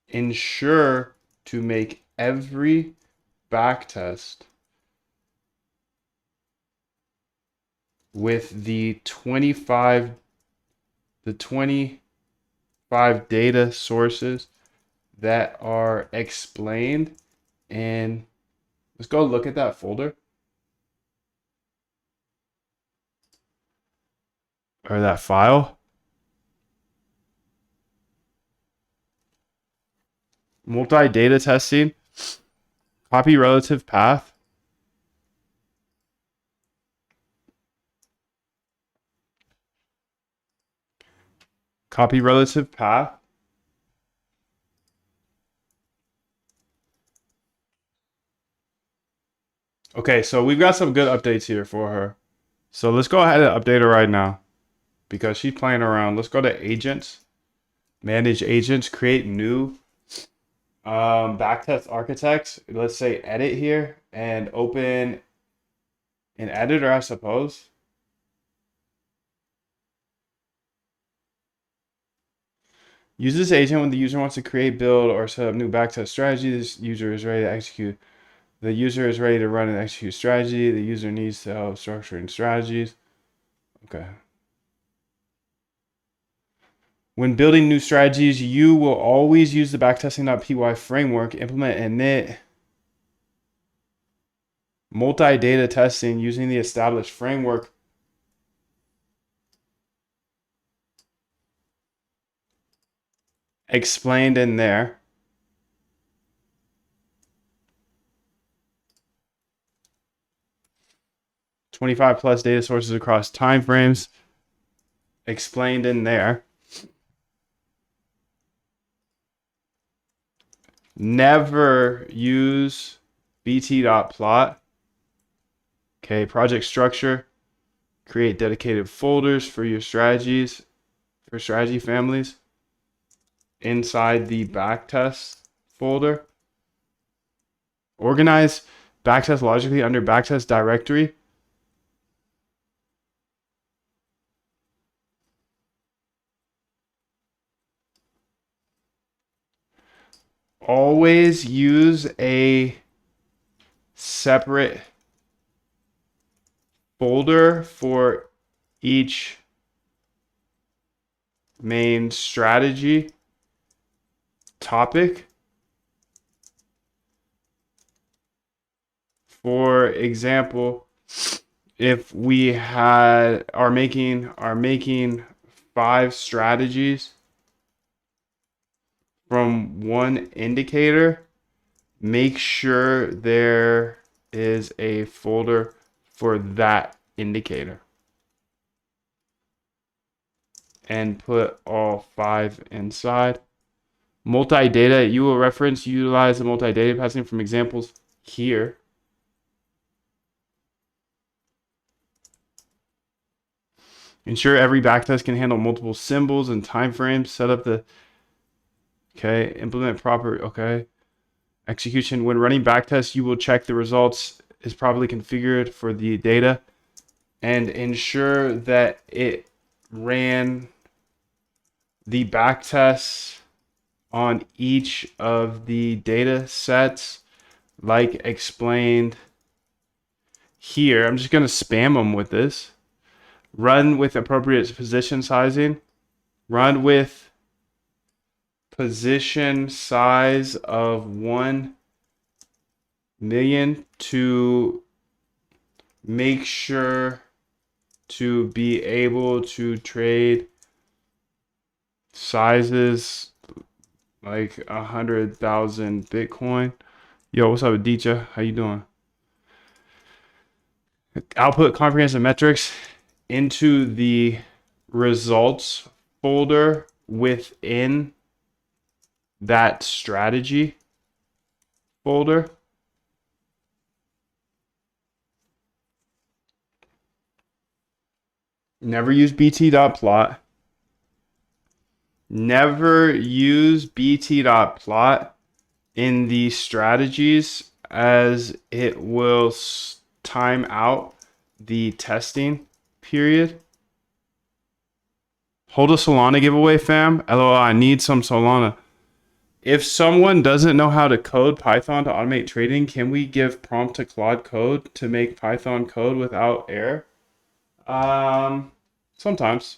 Ensure to make every backtest with the 25 data sources that are explained. And let's go look at that folder or that file. Multi-data testing, copy relative path. Copy relative path. Okay, so we've got some good updates here for her. So let's go ahead and update her right now because she's playing around. Let's go to agents, manage agents, create new backtest architects. Let's say edit here and open an editor, I suppose. Use this agent when the user wants to create, build, or set up new backtest strategy. This user is ready to execute. The user is ready to run and execute strategy. The user needs to help structuring strategies. Okay. When building new strategies, you will always use the backtesting.py framework. Implement init multi-data testing using the established framework. Explained in there. +25 data sources across timeframes. Explained in there. Never use bt.plot. Okay, project structure. Create dedicated folders for your strategies, for strategy families inside the backtest folder. Organize backtest logically under backtest directory. Always use a separate folder for each main strategy topic. For example, if we are making 5 strategies from one indicator, make sure there is a folder for that indicator. And put all 5 inside. Multi-data, you will utilize the multi-data passing from examples here. Ensure every backtest can handle multiple symbols and timeframes. Set up the, okay, implement proper, okay. Execution, when running backtests, you will check the results is properly configured for the data and ensure that it ran the backtests on each of the data sets like explained here. I'm just going to spam them with this. Run with appropriate position sizing. Run with position size of 1 million to make sure to be able to trade sizes like 100,000 Bitcoin. Yo, what's up, Aditya? How you doing? Output comprehensive metrics into the results folder within that strategy folder. Never use bt.plot. Never use bt.plot in the strategies as it will time out the testing period. Hold a Solana giveaway, fam. LOL, I need some Solana. If someone doesn't know how to code Python to automate trading, can we give prompt to Claude code to make Python code without error? Sometimes.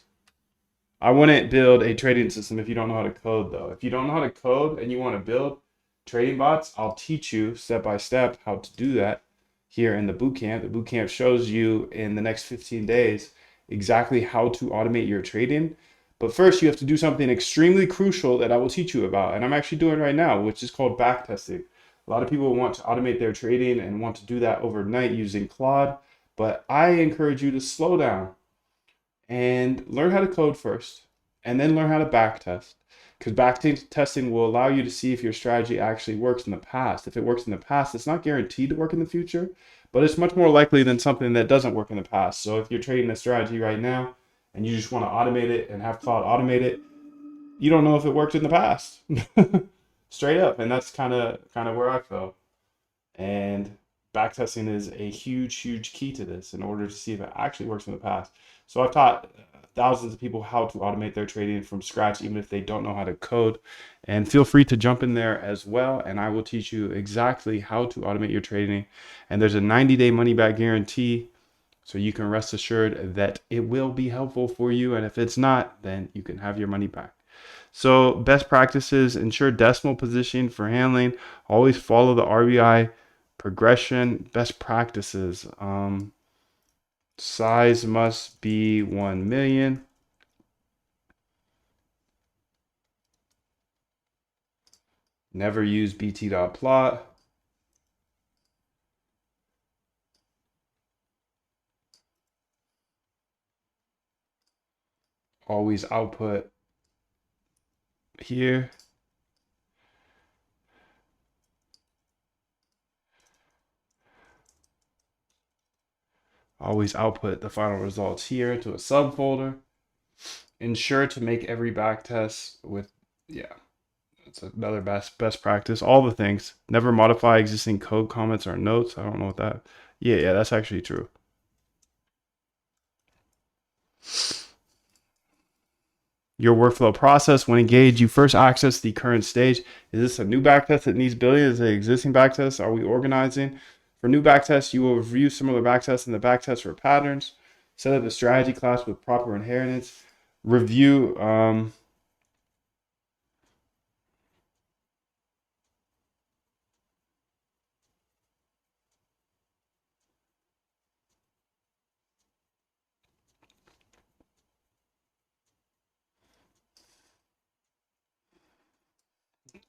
I wouldn't build a trading system if you don't know how to code, though. If you don't know how to code and you want to build trading bots, I'll teach you step by step how to do that here in the bootcamp. The bootcamp shows you in the next 15 days exactly how to automate your trading. But first, you have to do something extremely crucial that I will teach you about, and I'm actually doing right now, which is called backtesting. A lot of people want to automate their trading and want to do that overnight using Claude, but I encourage you to slow down and learn how to code first, and then learn how to backtest. Because backtesting will allow you to see if your strategy actually works in the past. If it works in the past, it's not guaranteed to work in the future, but it's much more likely than something that doesn't work in the past. So if you're trading a strategy right now and you just want to automate it and have Claude automate it, you don't know if it worked in the past. Straight up. And that's kind of where I felt. And backtesting is a huge key to this in order to see if it actually works in the past. So I've taught thousands of people how to automate their trading from scratch, even if they don't know how to code. And feel free to jump in there as well, and I will teach you exactly how to automate your trading. And there's a 90-day money-back guarantee, so you can rest assured that it will be helpful for you. And if it's not, then you can have your money back. So best practices: ensure decimal positioning for handling. Always follow the RBI progression. Best practices: size must be 1 million. Never use bt.plot. Always output here. Always output the final results here to a subfolder. Ensure to make every backtest with, yeah, that's another best practice. All the things. Never modify existing code comments or notes. I don't know what that. Yeah, that's actually true. Your workflow process: when engaged, you first access the current stage. Is this a new backtest that needs building? Is it an existing backtest? Are we organizing? For new backtests, you will review similar backtests in the backtest for patterns. Set up a strategy class with proper inheritance. Review.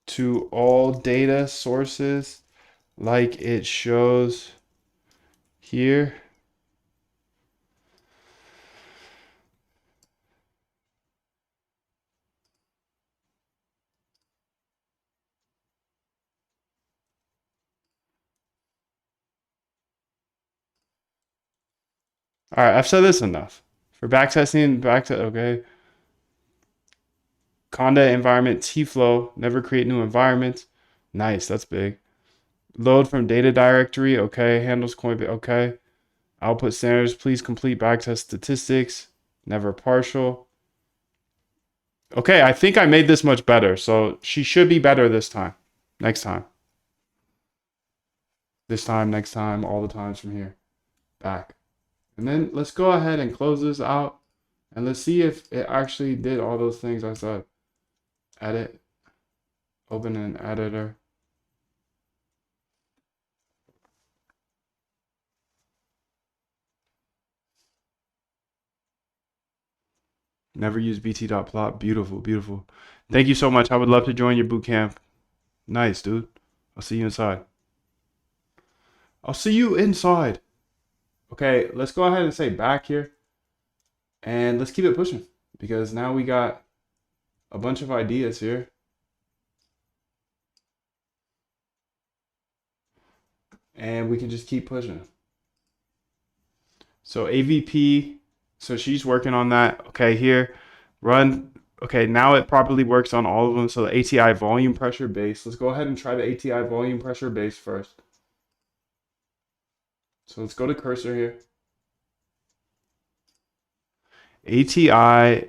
to all data sources like it shows here. All right, I've said this enough. For backtesting, okay. Conda environment, T-flow, never create new environments. Nice, that's big. Load from data directory, okay. Handles Coinbase, okay. Output standards, please complete backtest statistics. Never partial. Okay, I think I made this much better. So she should be better this time. Next time. This time, next time, all the times from here. Back. And then let's go ahead and close this out. And let's see if it actually did all those things I said. Edit. Open an editor. Never use bt.plot. Beautiful, beautiful. Thank you so much. I would love to join your boot camp. Nice, dude. I'll see you inside. I'll see you inside. Okay, let's go ahead and say back here. And let's keep it pushing. Because now we got a bunch of ideas here. And we can just keep pushing. So AVP, so she's working on that. Okay, here, run. Okay, now it properly works on all of them. So the ATI volume pressure base. Let's go ahead and try the ATI volume pressure base first. So let's go to cursor here. ATAI,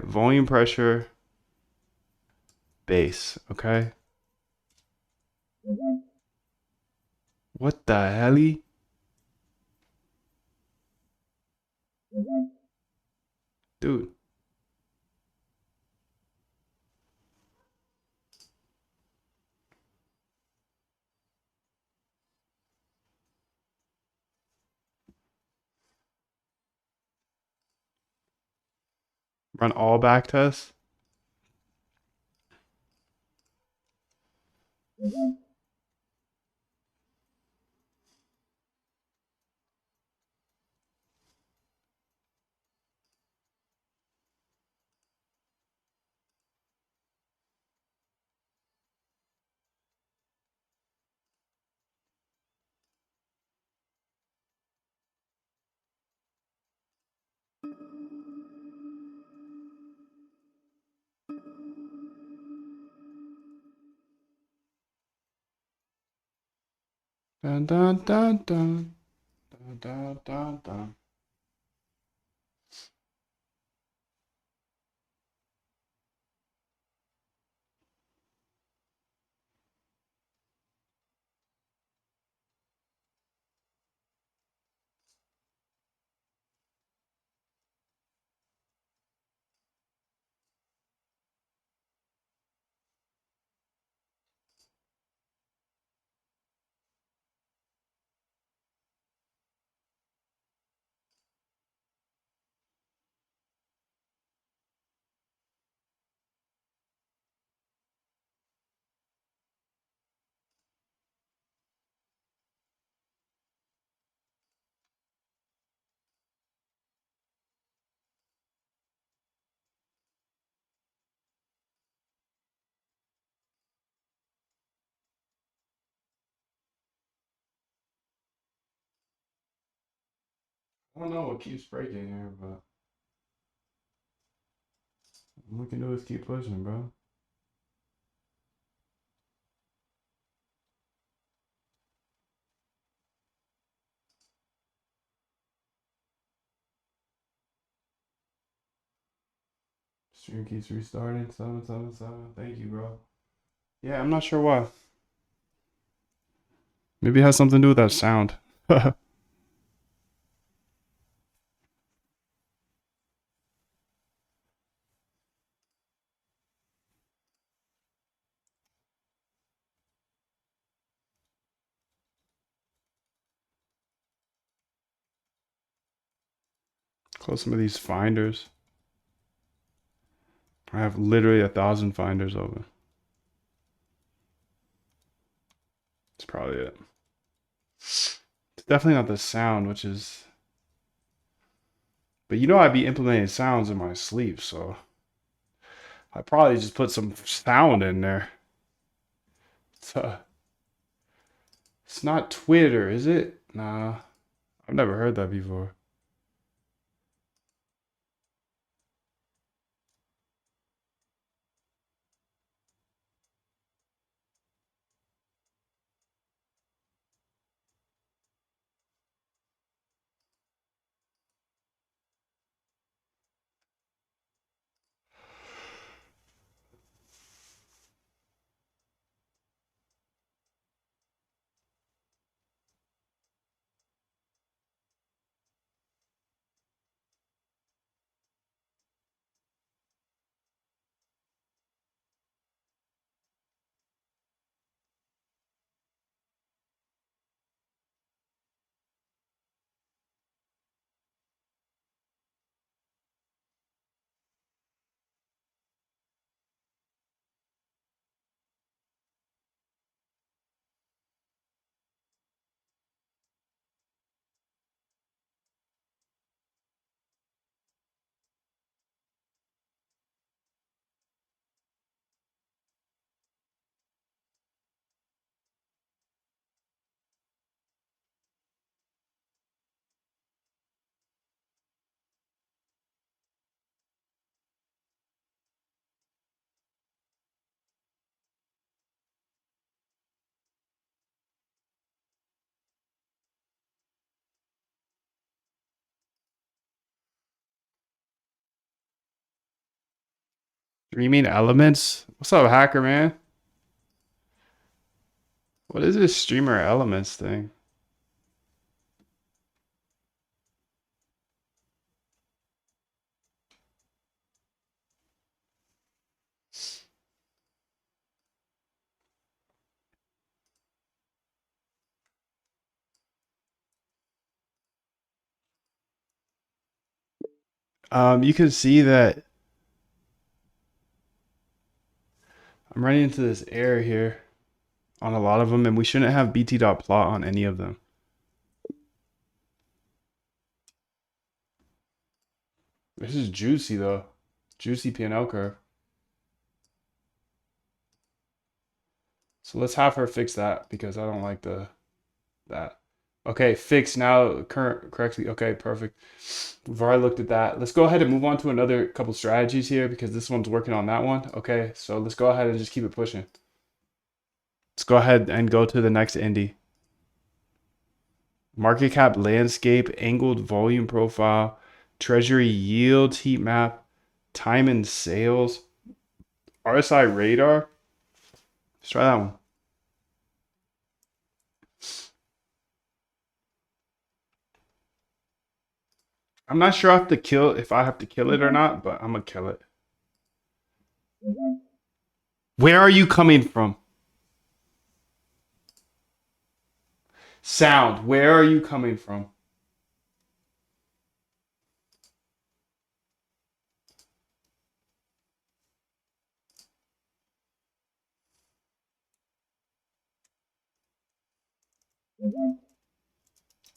volume pressure base. Okay. What the hell? Dude. Run all back tests. Dun, dun, dun, dun. Dun, dun, dun, dun. I don't know what keeps breaking here, but all we can do is keep pushing, bro. Stream keeps restarting. 777. Thank you, bro. Yeah, I'm not sure why. Maybe it has something to do with that sound. Close some of these finders. I have literally 1,000 finders open. That's probably it. It's definitely not the sound, which is. But you know, I'd be implementing sounds in my sleep, so I probably just put some sound in there. It's not Twitter, is it? Nah, I've never heard that before. You mean elements? What's up, hacker man? What is this streamer elements thing? You can see that I'm running into this error here on a lot of them, and we shouldn't have bt.plot on any of them. This is juicy though. Juicy P&L curve. So let's have her fix that because I don't like that. Okay, fix now current correctly. Okay, perfect. We've already looked at that. Let's go ahead and move on to another couple strategies here because this one's working on that one. Okay, so let's go ahead and just keep it pushing. Let's go ahead and go to the next indie. Market cap landscape, angled volume profile, treasury yield heat map, time and sales, RSI radar. Let's try that one. I'm not sure if I have to kill it or not, but I'm gonna kill it. Where are you coming from? Sound, where are you coming from?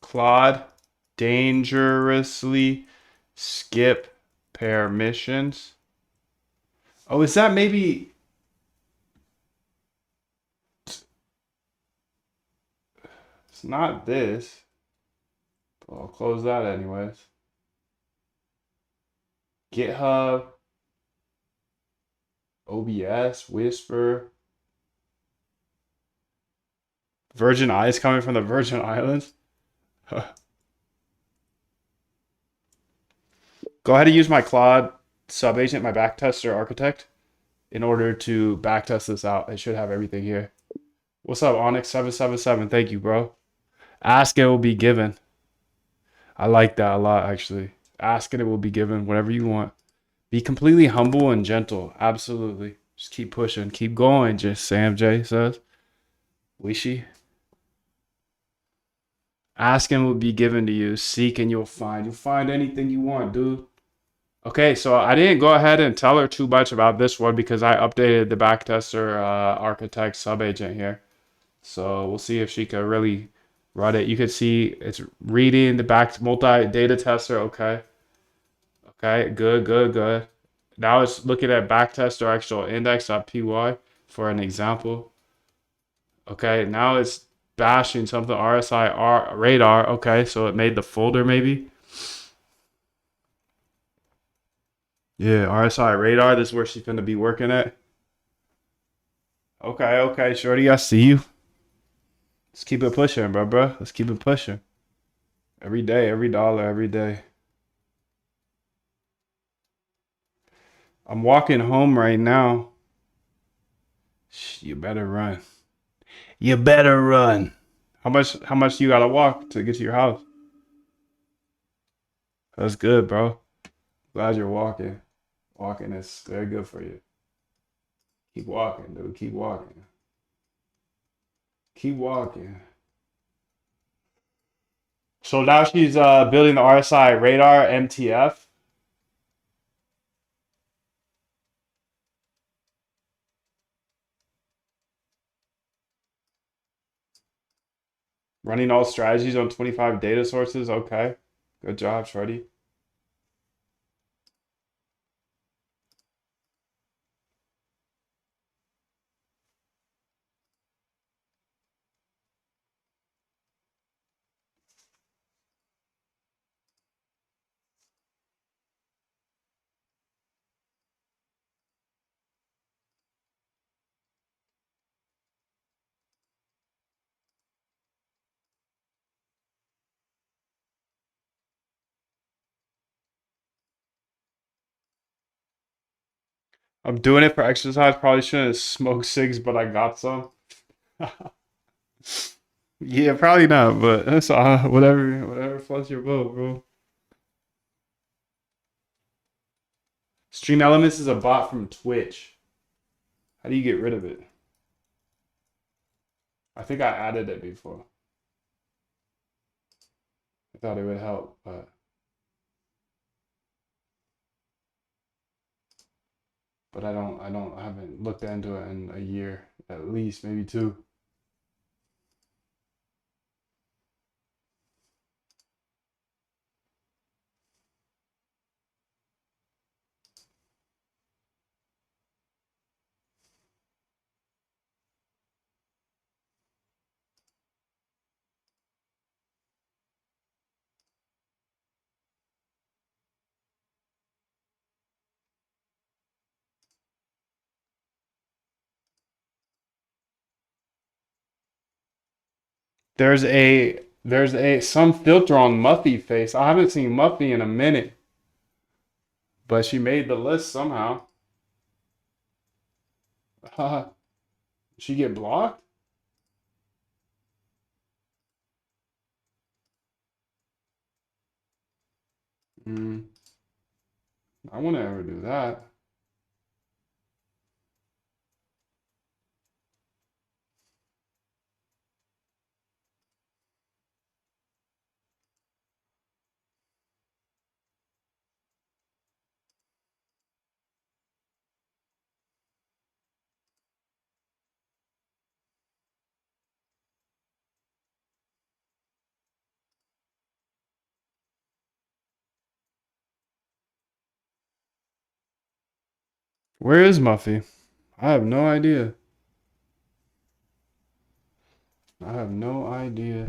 Claude, dangerously skip permissions. Oh, is that maybe? It's not this. But I'll close that anyways. GitHub, OBS, Whisper. Virgin Eyes coming from the Virgin Islands. Go ahead and use my Claude subagent, my backtester architect, in order to backtest this out. It should have everything here. What's up, Onyx777? Thank you, bro. Ask it will be given. I like that a lot, actually. Ask it, it will be given. Whatever you want. Be completely humble and gentle. Absolutely. Just keep pushing. Keep going, just Sam J says. Wishy. Ask and will be given to you. Seek and you'll find. You'll find anything you want, dude. Okay, so I didn't go ahead and tell her too much about this one because I updated the backtester architect subagent here. So we'll see if she can really run it. You can see it's reading the back multi data tester. Okay. Okay. Good, good, good. Now it's looking at backtester actual index.py for an example. Okay. Now it's bashing something radar. Okay. So it made the folder maybe. Yeah. RSI radar. This is where she's going to be working at. Okay. Okay. Shorty, I see you. Let's keep it pushing, bro. Let's keep it pushing. Every day, every dollar, every day. I'm walking home right now. You better run. You better run. How much you gotta walk to get to your house? That's good, bro. Glad you're walking. Walking is very good for you. Keep walking, dude. Keep walking. Keep walking. So now she's building the RSI radar MTF. Running all strategies on 25 data sources. Okay. Good job, Shorty. I'm doing it for exercise. Probably shouldn't smoke cigs, but I got some. Yeah, probably not, but that's whatever floats your boat, bro. Stream Elements is a bot from Twitch. How do you get rid of it? I think I added it before. I thought it would help, but I haven't looked into it in a year, at least maybe two. There's a some filter on Muffy face. I haven't seen Muffy in a minute, but she made the list somehow. She get blocked? Mm, I want to ever do that. Where is Muffy? I have no idea. I have no idea.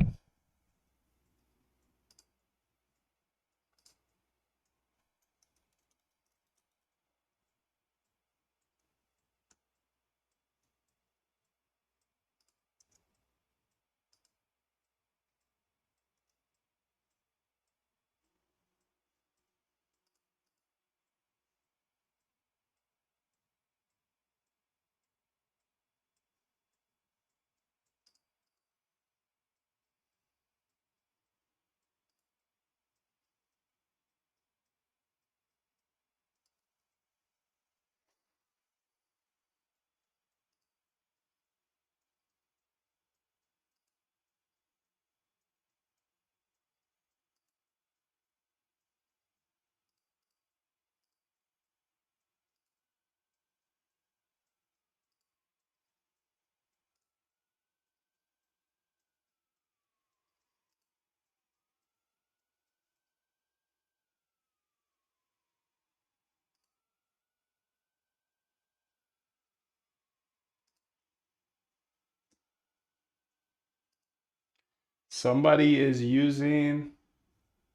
Somebody is using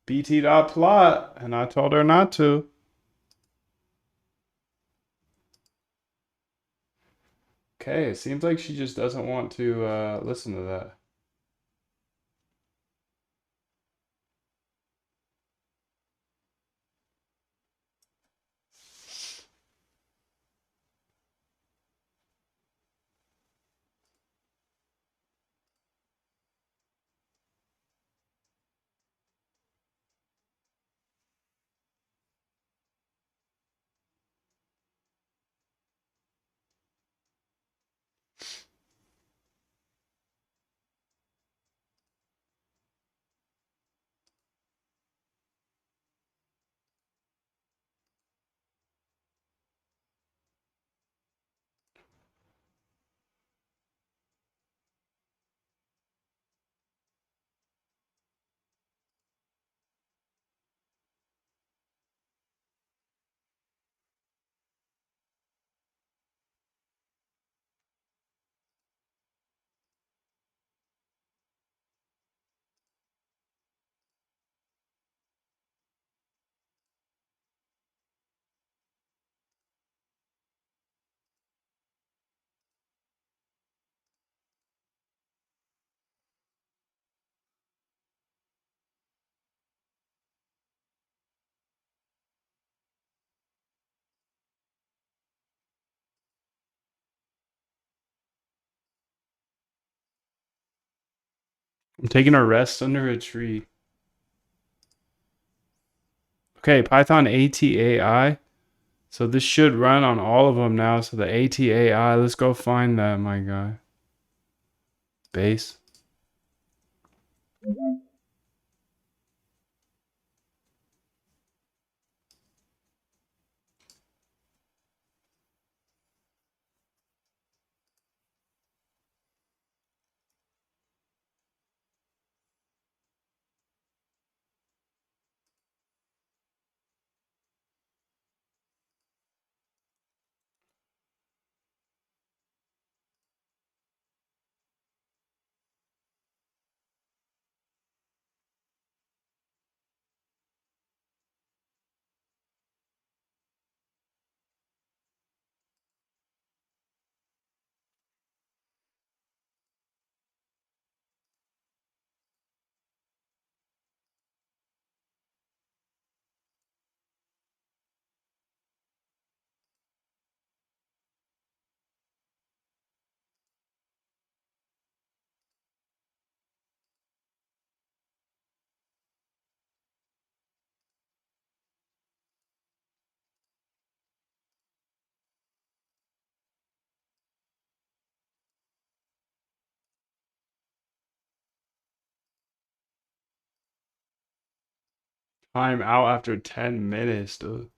bt.plot, and I told her not to. Okay, it seems like she just doesn't want to listen to that. I'm taking a rest under a tree. Okay, Python ATAI. So this should run on all of them now. So the ATAI, let's go find that, my guy. Base. Time out after 10 minutes, dude.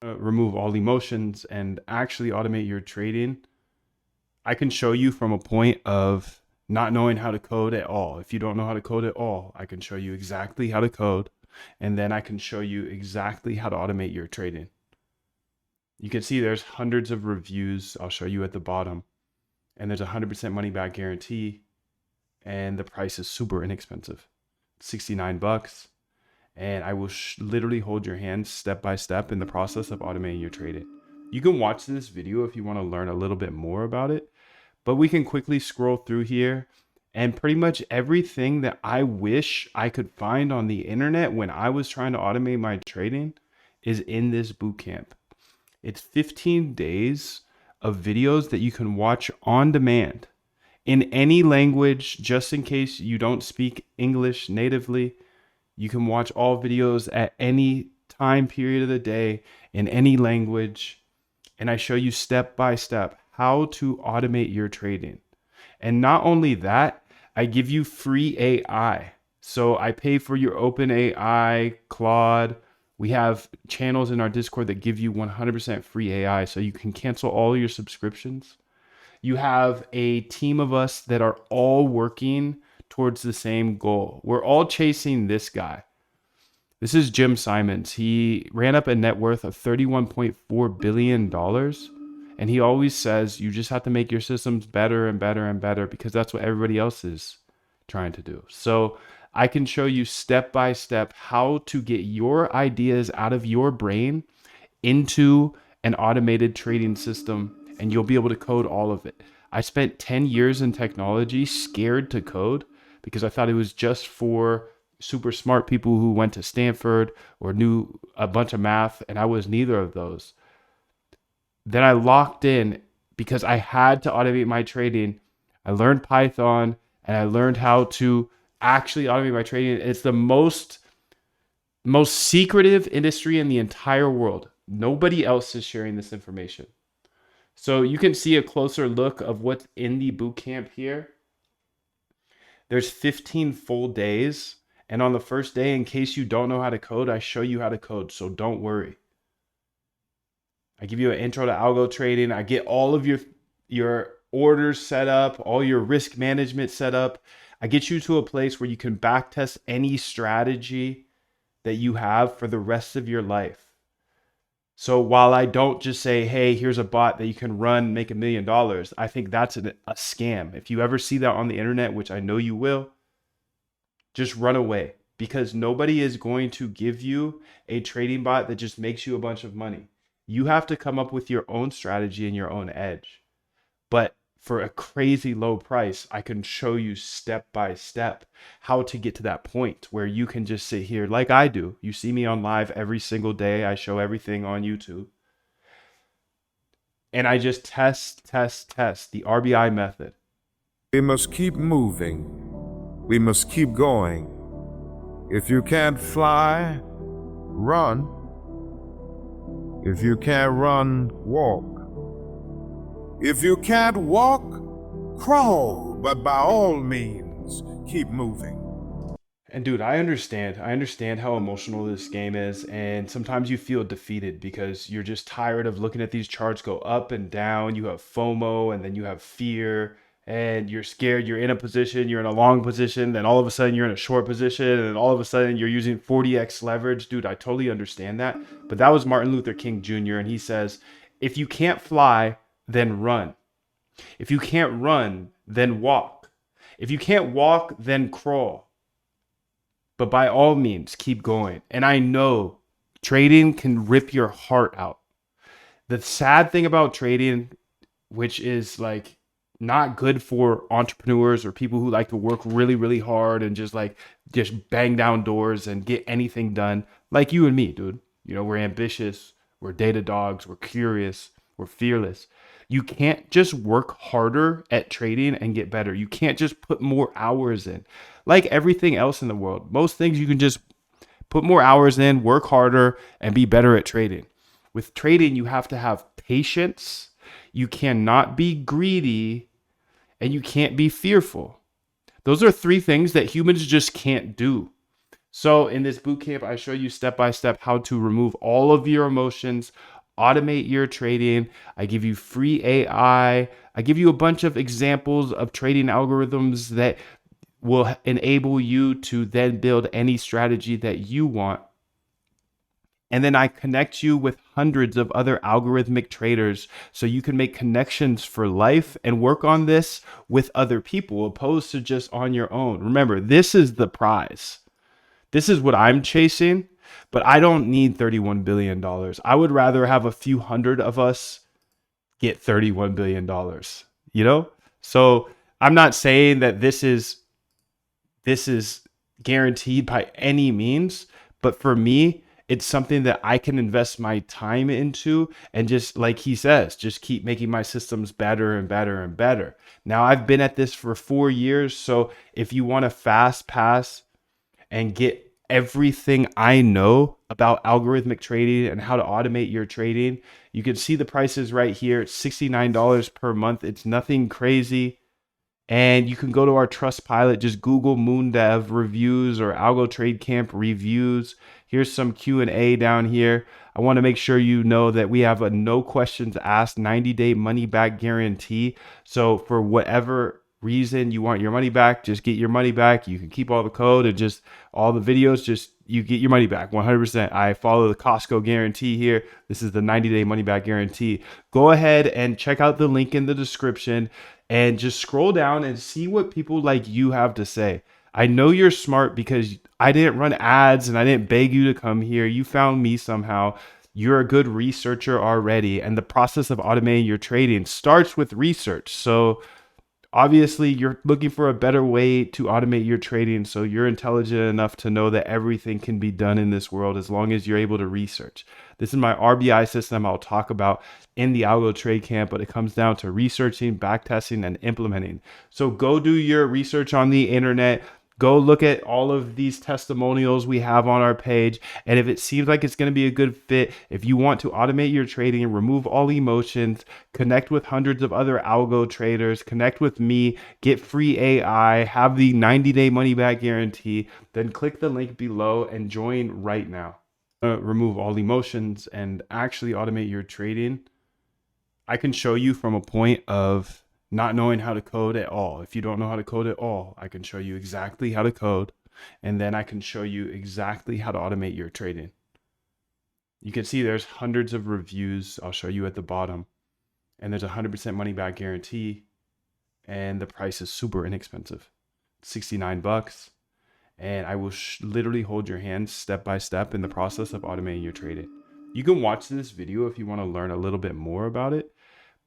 Remove all emotions and actually automate your trading. I can show you from a point of not knowing how to code at all. If you don't know how to code at all, I can show you exactly how to code. And then I can show you exactly how to automate your trading. You can see there's hundreds of reviews. I'll show you at the bottom. And there's a 100% money back guarantee. And the price is super inexpensive. 69 bucks. And I will literally hold your hand step by step in the process of automating your trading. You can watch this video if you want to learn a little bit more about it, but we can quickly scroll through here, and pretty much everything that I wish I could find on the internet when I was trying to automate my trading is in this bootcamp. It's 15 days of videos that you can watch on demand in any language, just in case you don't speak English natively. You can watch all videos at any time period of the day in any language. And I show you step by step how to automate your trading. And not only that, I give you free AI. So I pay for your OpenAI, Claude. We have channels in our Discord that give you 100% free AI. So you can cancel all your subscriptions. You have a team of us that are all working towards the same goal. We're all chasing this guy. This is Jim Simons. He ran up a net worth of $31.4 billion. And he always says you just have to make your systems better and better and better because that's what everybody else is trying to do. So I can show you step by step how to get your ideas out of your brain into an automated trading system, and you'll be able to code all of it. I spent 10 years in technology scared to code because I thought it was just for super smart people who went to Stanford or knew a bunch of math, and I was neither of those. Then I locked in because I had to automate my trading. I learned Python and I learned how to actually automate my trading. It's the most secretive industry in the entire world. Nobody else is sharing this information. So you can see a closer look of what's in the bootcamp here. There's 15 full days. And on the first day, in case you don't know how to code, I show you how to code. So don't worry. I give you an intro to algo trading. I get all of your orders set up, all your risk management set up. I get you to a place where you can backtest any strategy that you have for the rest of your life. So while I don't just say, hey, here's a bot that you can run, make $1 million, I think that's a scam. If you ever see that on the internet, which I know you will, just run away because nobody is going to give you a trading bot that just makes you a bunch of money. You have to come up with your own strategy and your own edge. But for a crazy low price, I can show you step by step how to get to that point where you can just sit here like I do. You see me on live every single day. I show everything on YouTube. And I just test the RBI method. We must keep moving. We must keep going. If you can't fly, run. If you can't run, walk. If you can't walk, crawl. But by all means, keep moving. And dude, I understand how emotional this game is, and sometimes you feel defeated because you're just tired of looking at these charts go up and down. You have FOMO, and then you have fear, and you're scared. You're in a position, you're in a long position, then all of a sudden you're in a short position, and then all of a sudden you're using 40x leverage. Dude, I totally understand that. But that was Martin Luther King Jr., and he says, if you can't fly, then run. If you can't run, then walk. If you can't walk, then crawl. But by all means, keep going. And I know trading can rip your heart out. The sad thing about trading, which is like not good for entrepreneurs or people who like to work really, really hard and just bang down doors and get anything done, like you and me, dude. You know, we're ambitious, we're data dogs, we're curious, we're fearless. You can't just work harder at trading and get better. You can't just put more hours in. Like everything else in the world, most things you can just put more hours in, work harder, and be better at trading. With trading, you have to have patience. You cannot be greedy, and you can't be fearful. Those are 3 things that humans just can't do. So in this bootcamp, I show you step by step how to remove all of your emotions, automate your trading. I give you free AI. I give you a bunch of examples of trading algorithms that will enable you to then build any strategy that you want. And then I connect you with hundreds of other algorithmic traders so you can make connections for life and work on this with other people opposed to just on your own. Remember, this is the prize. This is what I'm chasing, but I don't need $31 billion. I would rather have a few hundred of us get $31 billion, you know? So I'm not saying that this is guaranteed by any means, but for me, it's something that I can invest my time into and just like he says, just keep making my systems better and better and better. Now I've been at this for 4 years. So if you want to fast pass and get everything I know about algorithmic trading and how to automate your trading, you can see the prices right here. It's $69 per month. It's nothing crazy. And you can go to our Trustpilot, just Google MoonDev reviews or Algo Trade Camp reviews. Here's some Q&A down here. I want to make sure you know that we have a no questions asked 90-day money back guarantee. So for whatever reason you want your money back, just get your money back. You can keep all the code and just all the videos, just you get your money back 100%. I follow the Costco guarantee here. This is the 90-day money back guarantee. Go ahead and check out the link in the description and just scroll down and see what people like you have to say. I know you're smart because I didn't run ads and I didn't beg you to come here. You found me somehow. You're a good researcher already, and the process of automating your trading starts with research. So obviously you're looking for a better way to automate your trading, so you're intelligent enough to know that everything can be done in this world as long as you're able to research. This is my RBI system I'll talk about in the algo trade camp, but it comes down to researching, backtesting, and implementing. So go do your research on the internet. Go look at all of these testimonials we have on our page. And if it seems like it's going to be a good fit, if you want to automate your trading and remove all emotions, connect with hundreds of other algo traders, connect with me, get free AI, have the 90-day money back guarantee, then click the link below and join right now. Remove all emotions and actually automate your trading. I can show you from a point of not knowing how to code at all. If you don't know how to code at all, I can show you exactly how to code, and then I can show you exactly how to automate your trading. You can see there's hundreds of reviews. I'll show you at the bottom, and there's a 100% money back guarantee, and the price is super inexpensive, 69 bucks. And I will literally hold your hand step by step in the process of automating your trading. You can watch this video if you want to learn a little bit more about it.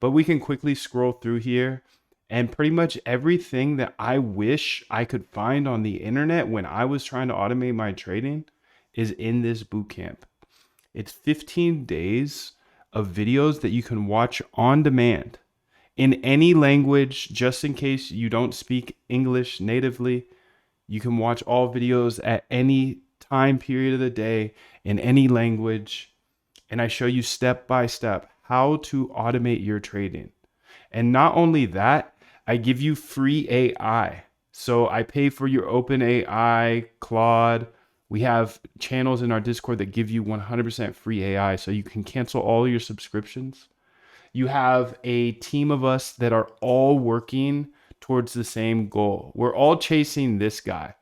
But we can quickly scroll through here, and pretty much everything that I wish I could find on the internet when I was trying to automate my trading is in this bootcamp. It's 15 days of videos that you can watch on demand in any language, just in case you don't speak English natively. You can watch all videos at any time period of the day in any language. And I show you step by step how to automate your trading. And not only that, I give you free AI. So I pay for your open AI, Claude. We have channels in our Discord that give you 100% free AI, so you can cancel all your subscriptions. You have a team of us that are all working towards the same goal. We're all chasing this guy.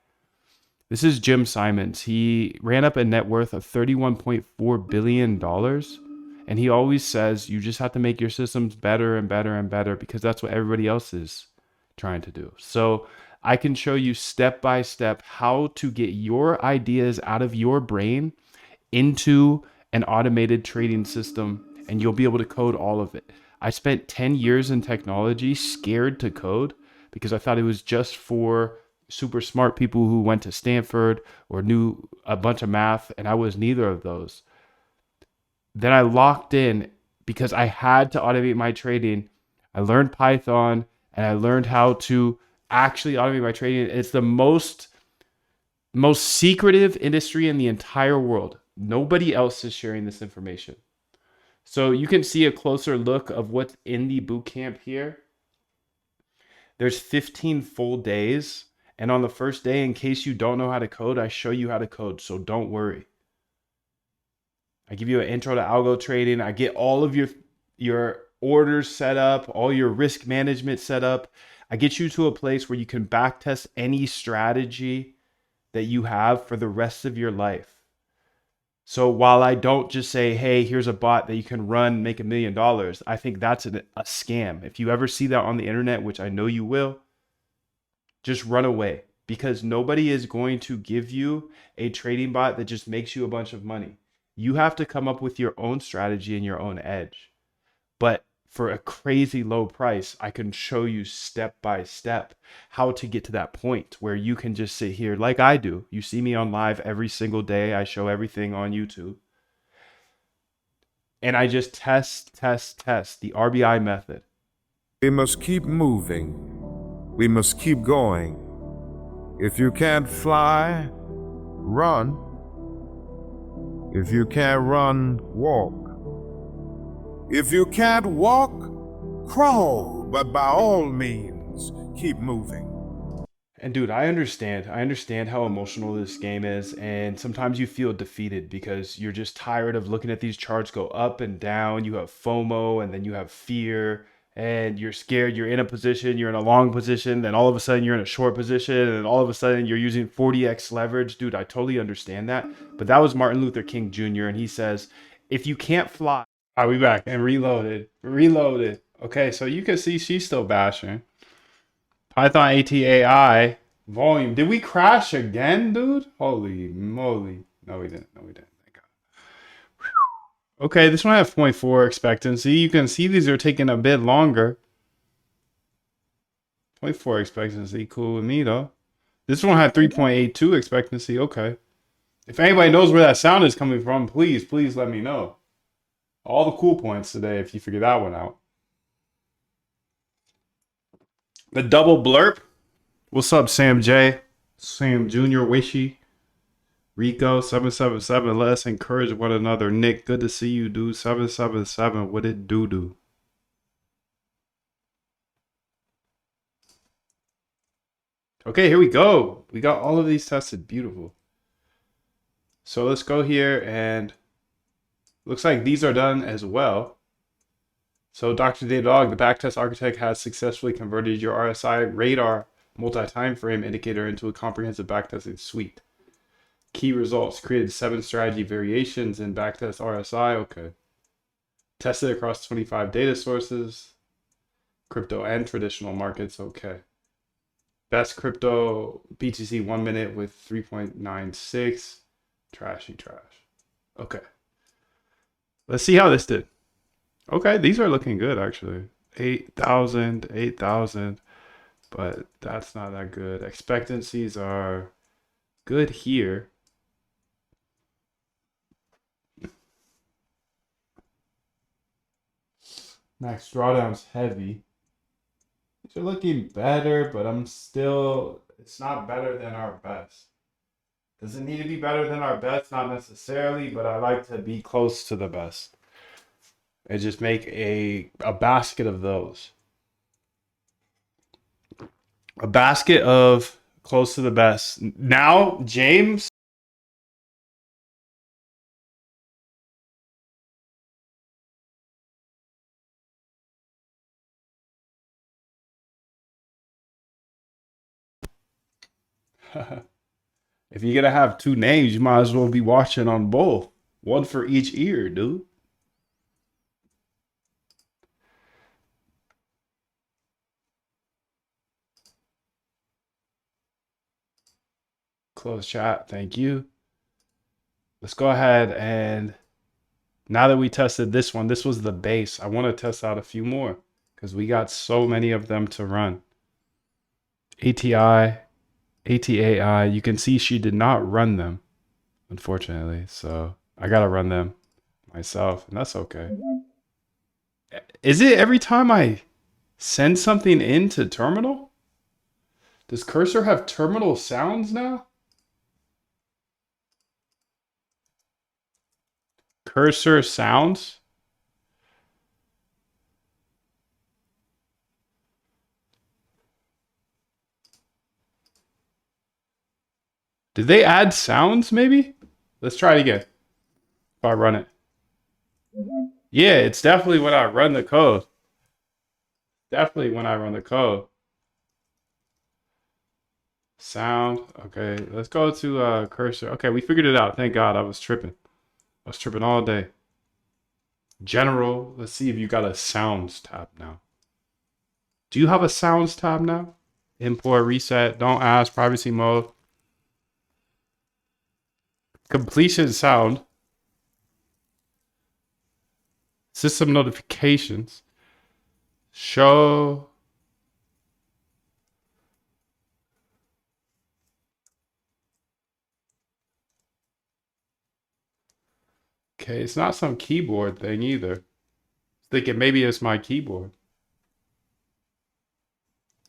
This is Jim Simons. He ran up a net worth of $31.4 billion. And he always says you just have to make your systems better and better and better because that's what everybody else is trying to do. So I can show you step by step how to get your ideas out of your brain into an automated trading system, and you'll be able to code all of it. I spent 10 years in technology scared to code because I thought it was just for super smart people who went to Stanford or knew a bunch of math, and I was neither of those. Then I locked in because I had to automate my trading. I learned Python and I learned how to actually automate my trading. It's the most secretive industry in the entire world. Nobody else is sharing this information. So you can see a closer look of what's in the bootcamp here. There's 15 full days. And on the first day, in case you don't know how to code, I show you how to code. So don't worry. I give you an intro to algo trading. I get all of your orders set up, all your risk management set up. I get you to a place where you can backtest any strategy that you have for the rest of your life. So while I don't just say, hey, here's a bot that you can run, make $1 million, I think that's a scam. If you ever see that on the internet, which I know you will, just run away because nobody is going to give you a trading bot that just makes you a bunch of money. You have to come up with your own strategy and your own edge. But for a crazy low price, I can show you step by step how to get to that point where you can just sit here like I do. You see me on live every single day. I show everything on YouTube. And I just test the RBI method. We must keep moving. We must keep going. If you can't fly, run. If you can't run, walk. If you can't walk, crawl. But by all means, keep moving. And dude, I understand. I understand how emotional this game is. And sometimes you feel defeated because you're just tired of looking at these charts go up and down. You have FOMO and then you have fear. and you're scared, you're in a position, you're in a long position, then all of a sudden you're in a short position, and all of a sudden you're using 40x leverage. Dude, I totally understand that. But that was Martin Luther King Jr., and he says, if you can't fly. I'll be back and reloaded. Reloaded. Okay, so you can see she's still bashing. Python ATAI volume. Did we crash again, dude? Holy moly. No, we didn't. No, we didn't. Thank God. Okay, this one had 0.4 expectancy. You can see these are taking a bit longer. 0.4 expectancy, cool with me though. This one had 3.82 expectancy. Okay. If anybody knows where that sound is coming from, please let me know. All the cool points today if you figure that one out. The double blurp. What's up, Sam J? Sam Jr. Wishy. Rico 777. Let us encourage one another. Nick, good to see you, dude. 777. What it do? Okay, here we go. We got all of these tested. Beautiful. So let's go here and looks like these are done as well. So Dr. Datadog, the backtest architect, has successfully converted your RSI radar multi-time frame indicator into a comprehensive backtesting suite. Key results: created 7 strategy variations in backtest RSI. Okay. Tested across 25 data sources, crypto and traditional markets. Okay. Best crypto BTC 1 minute with 3.96. Trashy trash. Okay. Let's see how this did. Okay, these are looking good actually. 8,000, 8,000, but that's not that good. Expectancies are good here. Max drawdown's heavy. These are looking better, but it's not better than our best. Does it need to be better than our best? Not necessarily, but I like to be close to the best. And just make a basket of those. A basket of close to the best. Now, James. If you're gonna have 2 names, you might as well be watching on both. One for each ear, dude. Close chat. Thank you. Let's go ahead and now that we tested this one, this was the base. I want to test out a few more because we got so many of them to run. ATI, ATAI. You can see she did not run them, unfortunately. So I got to run them myself, and that's okay. Is it every time I send something into terminal? Does cursor have terminal sounds now? Cursor sounds? Did they add sounds maybe? Let's try it again. If I run it. Yeah, it's definitely when I run the code. Definitely when I run the code. Sound. Okay, let's go to cursor. Okay, we figured it out. Thank God. I was tripping. I was tripping all day. General. Let's see if you got a sounds tab now. Do you have a sounds tab now? Import, reset, don't ask, privacy mode. Completion sound. System notifications. Show. Okay, it's not some keyboard thing either. Thinking maybe it's my keyboard.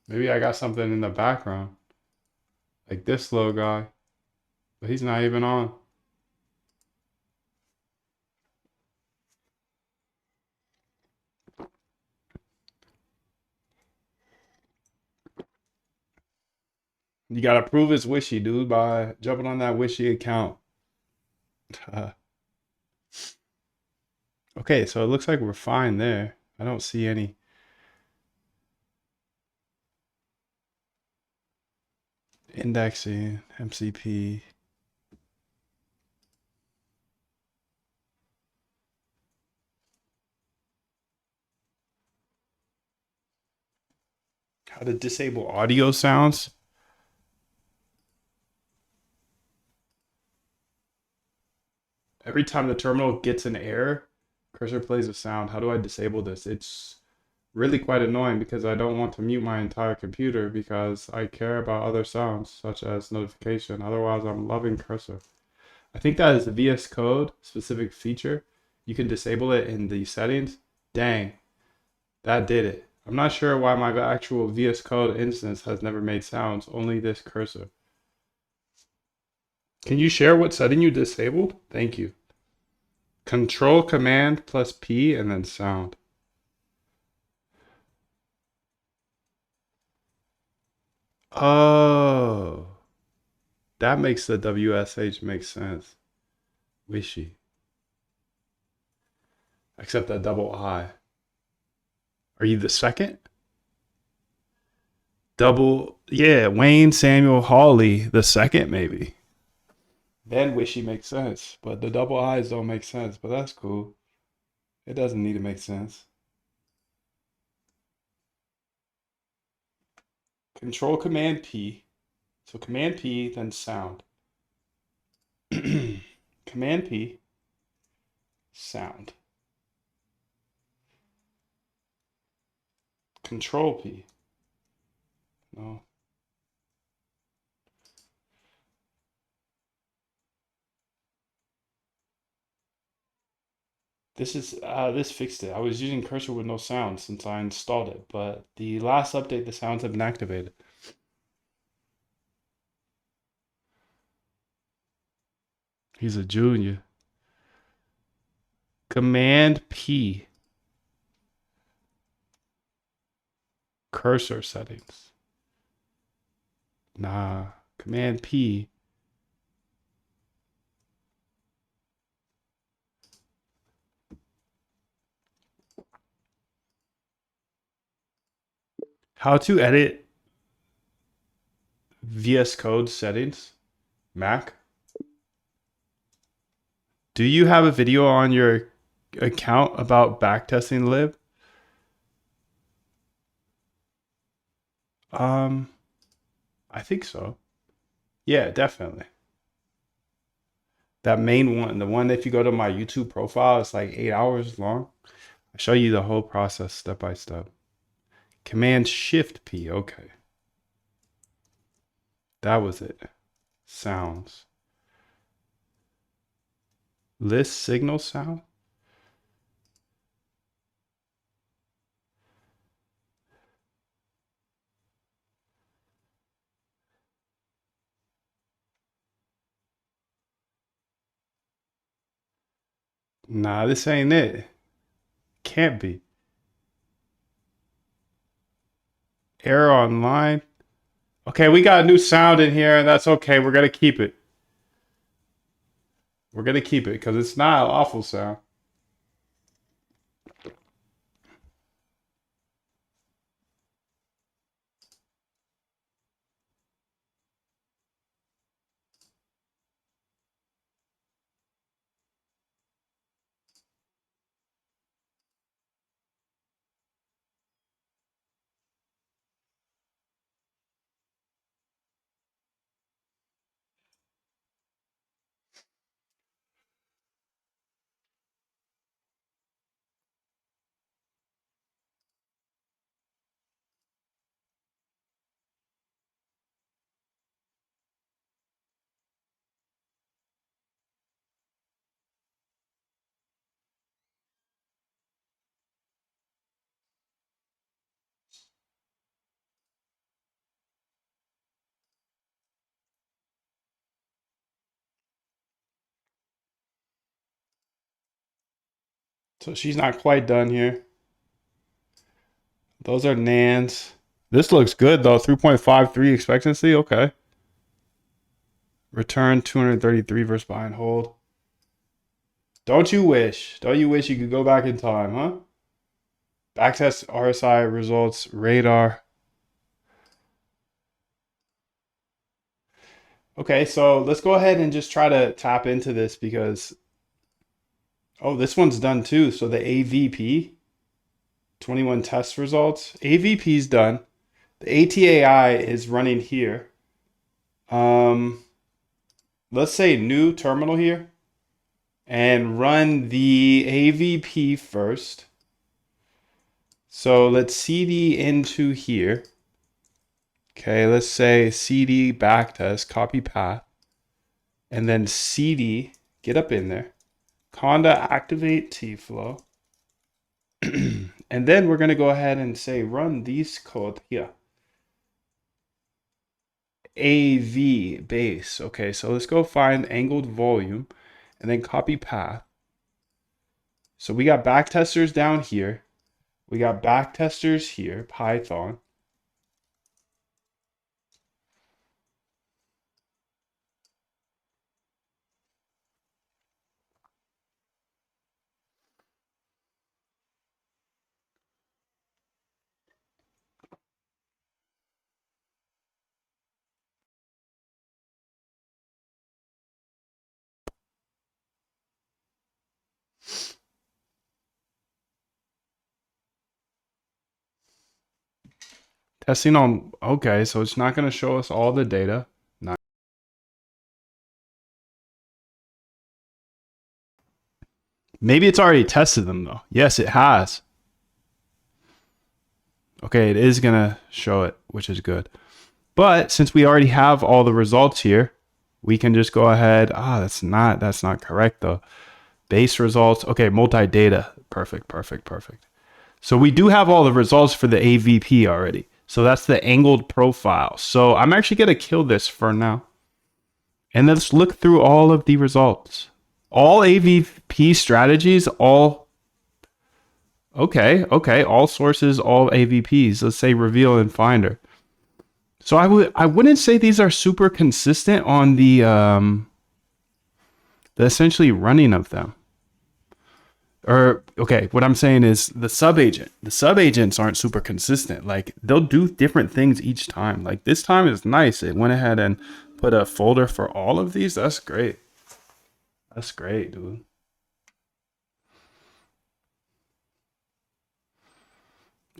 Maybe I got something in the background. Like this little guy. But he's not even on. You gotta prove it's wishy, dude, by jumping on that wishy account. Okay, so it looks like we're fine there. I don't see any Indexing, MCP. How to disable audio sounds. Every time the terminal gets an error, cursor plays a sound. How do I disable this? It's really quite annoying because I don't want to mute my entire computer because I care about other sounds such as notification. Otherwise, I'm loving cursor. I think that is the VS Code specific feature. You can disable it in the settings. Dang, that did it. I'm not sure why my actual VS Code instance has never made sounds, only this cursor. Can you share what setting you disabled? Thank you. Control Command plus P and then sound. Oh, that makes the WSH make sense. Wishy. Except that double I. Are you the second? Double, yeah, Wayne Samuel Hawley, the second, maybe. Then Wishy makes sense, but the double I's don't make sense, but that's cool. It doesn't need to make sense. Control Command P. So Command P, then sound. Command P, sound. Control P. No. This fixed it. I was using cursor with no sound since I installed it, but the last update the sounds have been activated. He's a junior. Command P. Cursor settings. Nah. Command P. How to edit VS Code settings. Mac. Do you have a video on your account about backtesting lib? Um, I think so. Yeah, definitely. That main one, the one that if you go to my YouTube profile, it's like 8 hours long. I show you the whole process step by step. Command Shift P. Okay. That was it. Sounds. List signal sound. Nah, this ain't it. Can't be. Error online. Okay, we got a new sound in here, and that's okay. We're gonna keep it. We're gonna keep it because it's not an awful sound. So she's not quite done here. Those are NANDs. This looks good though. 3.53 expectancy. Okay. Return 233 versus buy and hold. Don't you wish? Don't you wish you could go back in time, huh? Backtest RSI results radar. Okay, so let's go ahead and just try to tap into this because, oh, this one's done too. So the AVP, 21 test results, AVP is done. The ATAI is running here. Um, let's say new terminal here and run the AVP first. So let's CD into here. Okay, let's say CD backtest, copy path, and then CD, get up in there. Conda activate Tflow. And then we're going to go ahead and say run these code here. AV base. Okay, so let's go find angled volume and then copy path. So we got backtesters down here. We got backtesters here, Python. Testing on, okay, so it's not going to show us all the data. Not, maybe it's already tested them though. Yes, it has. Okay, it is going to show it, which is good. But since we already have all the results here, we can just go ahead. That's not correct though. Base results. Okay, multi-data. Perfect, perfect, perfect. So we do have all the results for the AVP already. So that's the angled profile. So I'm actually going to kill this for now. And let's look through all of the results. All AVP strategies, all okay, all sources, all AVPs. Let's say reveal and finder. So I wouldn't say these are super consistent on the essentially running of them. Or okay, what I'm saying is the subagent. The subagents aren't super consistent. Like they'll do different things each time. Like this time is nice. It went ahead and put a folder for all of these. That's great. That's great, dude.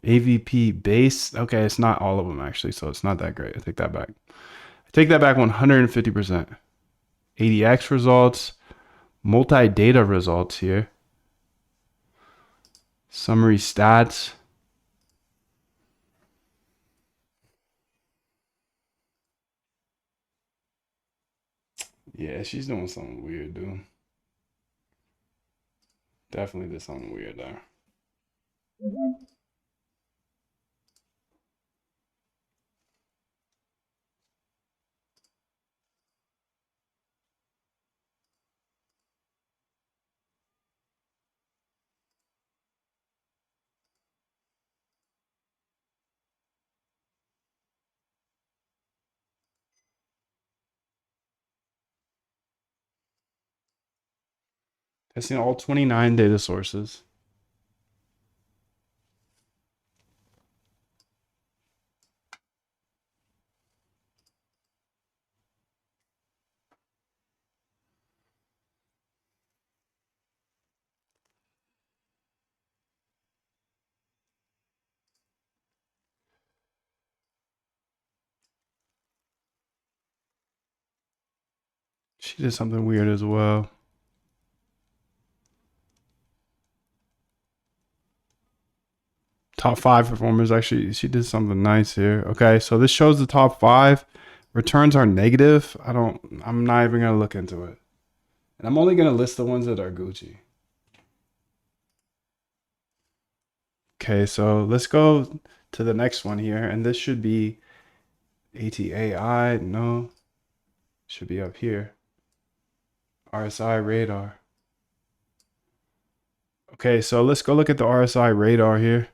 AVP base. Okay, it's not all of them actually, so it's not that great. I take that back. I take that back 150%. ADX results, multi-data results here. Summary stats. Yeah, she's doing something weird, dude. Definitely did something weird there. Testing all 29 data sources. She did something weird as well. Top 5 performers. Actually, she did something nice here. Okay, so this shows the top 5. Returns are negative. I'm not even gonna look into it. And I'm only gonna list the ones that are Gucci. Okay, so let's go to the next one here. And this should be ATAI. No, should be up here. RSI radar. Okay, so let's go look at the RSI radar here.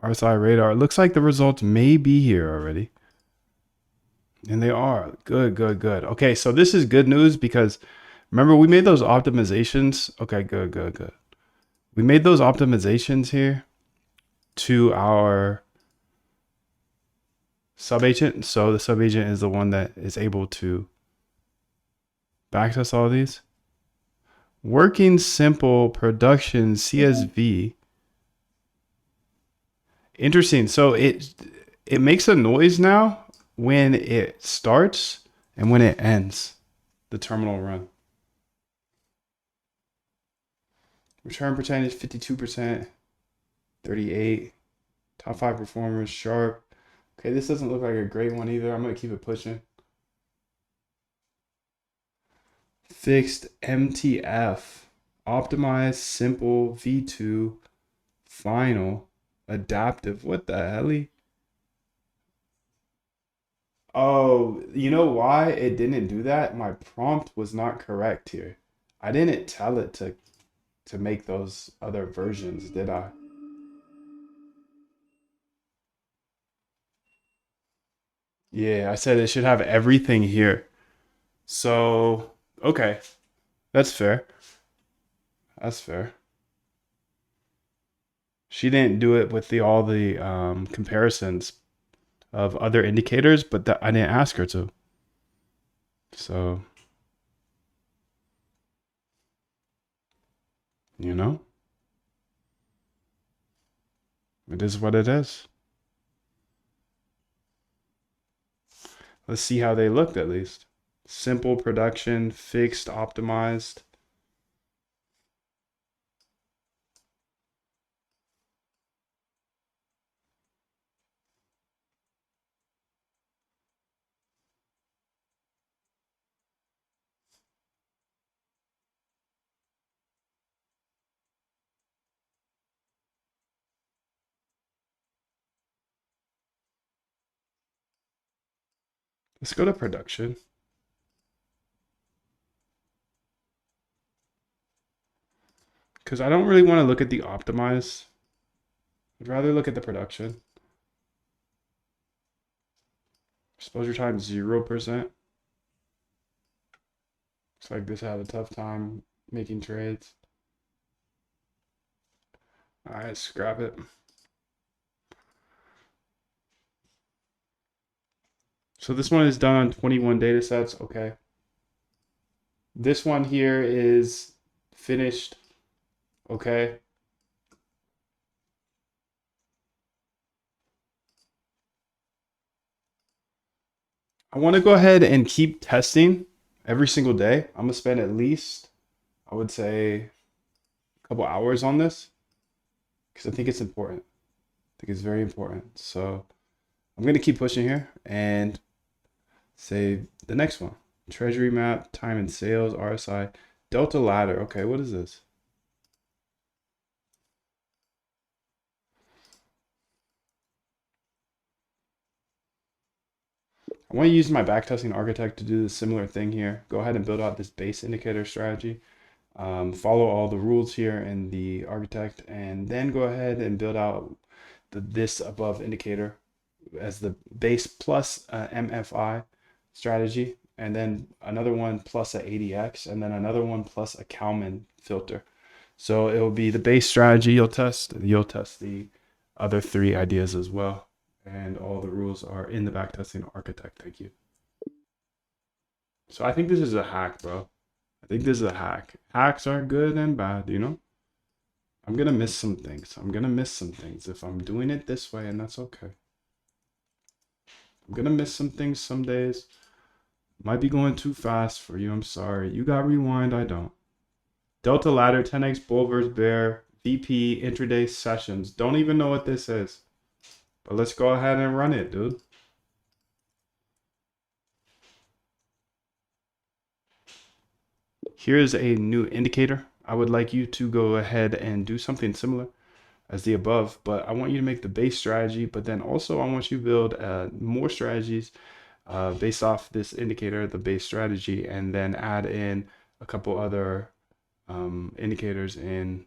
RSI radar. It looks like the results may be here already. And they are. Good, good, good. Okay, so this is good news because remember we made those optimizations. Okay, good, good, good. We made those optimizations here to our subagent. So the subagent is the one that is able to backtest all of these. Working simple production CSV. Interesting. So it makes a noise now when it starts and when it ends the terminal run. Return percentage 52%, 38. Top 5 performers, sharp. Okay, this doesn't look like a great one either. I'm gonna keep it pushing. Fixed MTF, optimized, simple, V2, final, adaptive. What the hell? Oh, you know why it didn't do that? My prompt was not correct here. I didn't tell it to make those other versions, did I? Yeah, I said it should have everything here. So, okay, that's fair. That's fair. She didn't do it with the all the comparisons of other indicators, but that I didn't ask her to. So, you know, it is what it is. Let's see how they looked at least. Simple production, fixed, optimized. Let's go to production. Because I don't really want to look at the optimized. I'd rather look at the production. Exposure time 0%. Looks like this had a tough time making trades. All right, scrap it. So this one is done on 21 data sets. Okay. This one here is finished. Okay. I want to go ahead and keep testing every single day. I'm going to spend at least, I would say, a couple hours on this because I think it's important. I think it's very important. So I'm going to keep pushing here and say the next one. Treasury map, time and sales, RSI, delta ladder. Okay, what is this? I want to use my backtesting architect to do the similar thing here. Go ahead and build out this base indicator strategy. Follow all the rules here in the architect, and then go ahead and build out this above indicator as the base plus MFI strategy, and then another one plus a ADX, and then another one plus a Kalman filter. So it will be the base strategy you'll test the other three ideas as well. And all the rules are in the backtesting architect. Thank you. So I think this is a hack, bro. I think this is a hack. Hacks are good and bad, you know? I'm gonna miss some things. I'm gonna miss some things if I'm doing it this way, and that's okay. I'm gonna miss some things some days. Might be going too fast for you. I'm sorry. You got rewind, I don't. Delta ladder, 10x bull versus bear, VP intraday sessions. Don't even know what this is. But let's go ahead and run it, dude. Here's a new indicator. I would like you to go ahead and do something similar as the above, but I want you to make the base strategy, but then also I want you to build more strategies based off this indicator, the base strategy, and then add in a couple other indicators in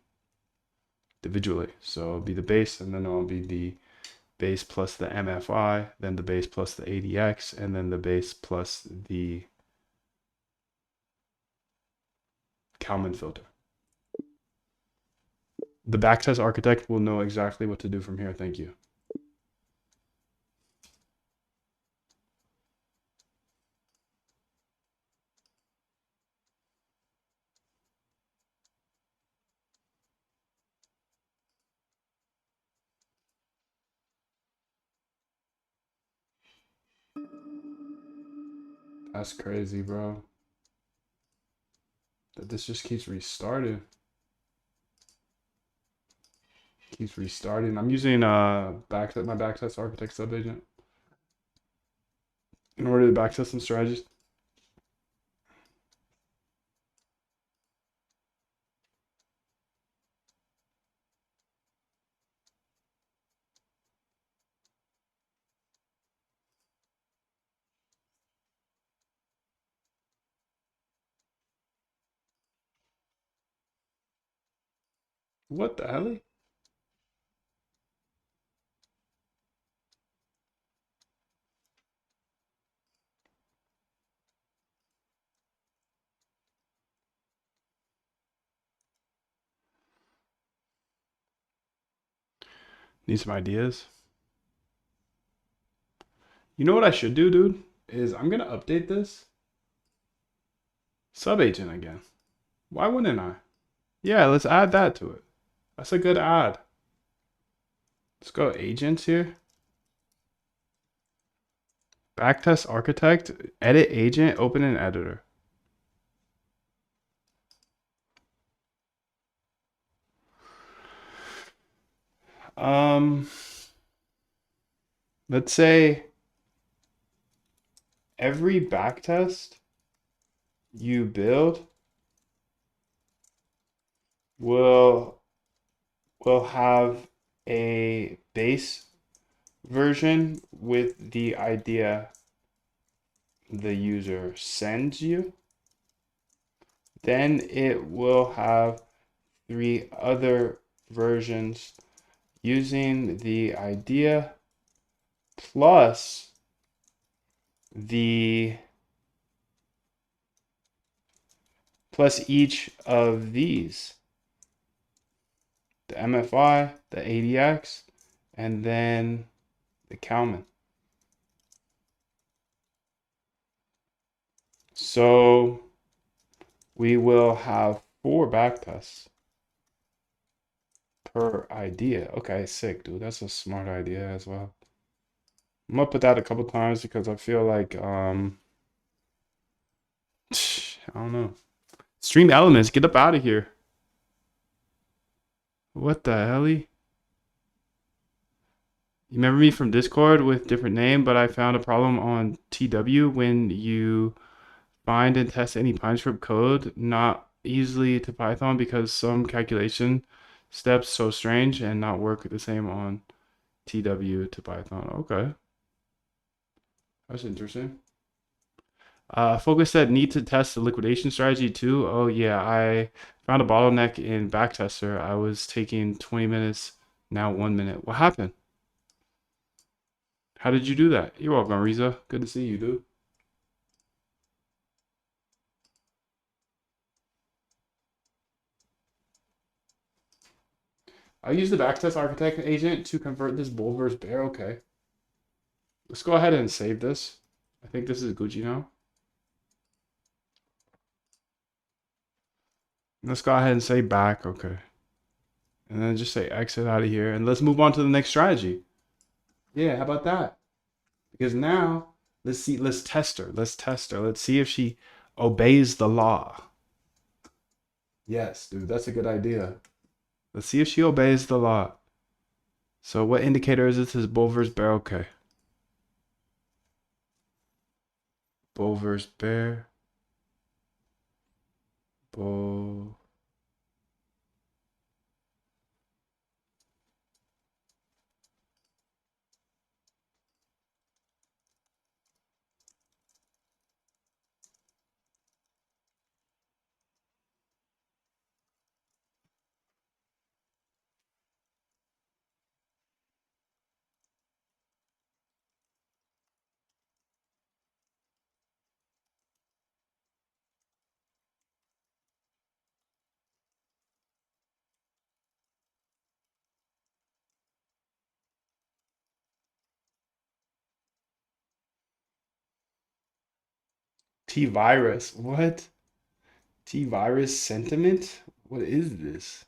individually. So it'll be the base, and then it'll be the base plus the MFI, then the base plus the ADX, and then the base plus the Kalman filter. The backtest architect will know exactly what to do from here. Thank you. That's crazy, bro. That this just keeps restarting. Keeps restarting. I'm using my backtest architect subagent in order to backtest some strategies. What the hell? Need some ideas. You know what I should do, dude? Is I'm gonna update this subagent again. Why wouldn't I? Yeah, let's add that to it. That's a good add. Let's go agents here. Backtest architect, edit agent, open an editor. Um, let's say every backtest you build will have a base version with the idea the user sends you. Then it will have 3 other versions using the idea plus the plus each of these, the MFI, the ADX, and then the Kalman. So we will have 4 backtests per idea. Okay, sick, dude. That's a smart idea as well. I'm gonna put that a couple times because I feel like I don't know. Stream elements, get up out of here. What the hell? You remember me from Discord with different name, but I found a problem on TW when you find and test any PineScript code not easily to Python because some calculation steps so strange and not work the same on TW to Python. Okay, that's interesting. Focus said need to test the liquidation strategy too. Oh yeah, I found a bottleneck in backtester. I was taking 20 minutes, now 1 minute. What happened? How did you do that? You're welcome, Riza. Good to see you, dude. I'll use the backtest architect agent to convert this bull versus bear. Okay. Let's go ahead and save this. I think this is Gucci now. Let's go ahead and say back. Okay. And then just say exit out of here. And let's move on to the next strategy. Yeah, how about that? Because now, let's test her. Let's test her. Let's see if she obeys the law. Yes, dude, that's a good idea. Let's see if she obeys the law. So what indicator is this? This is bull versus bear. Okay. Bull versus bear. Bull. T virus. What? T virus sentiment? What is this?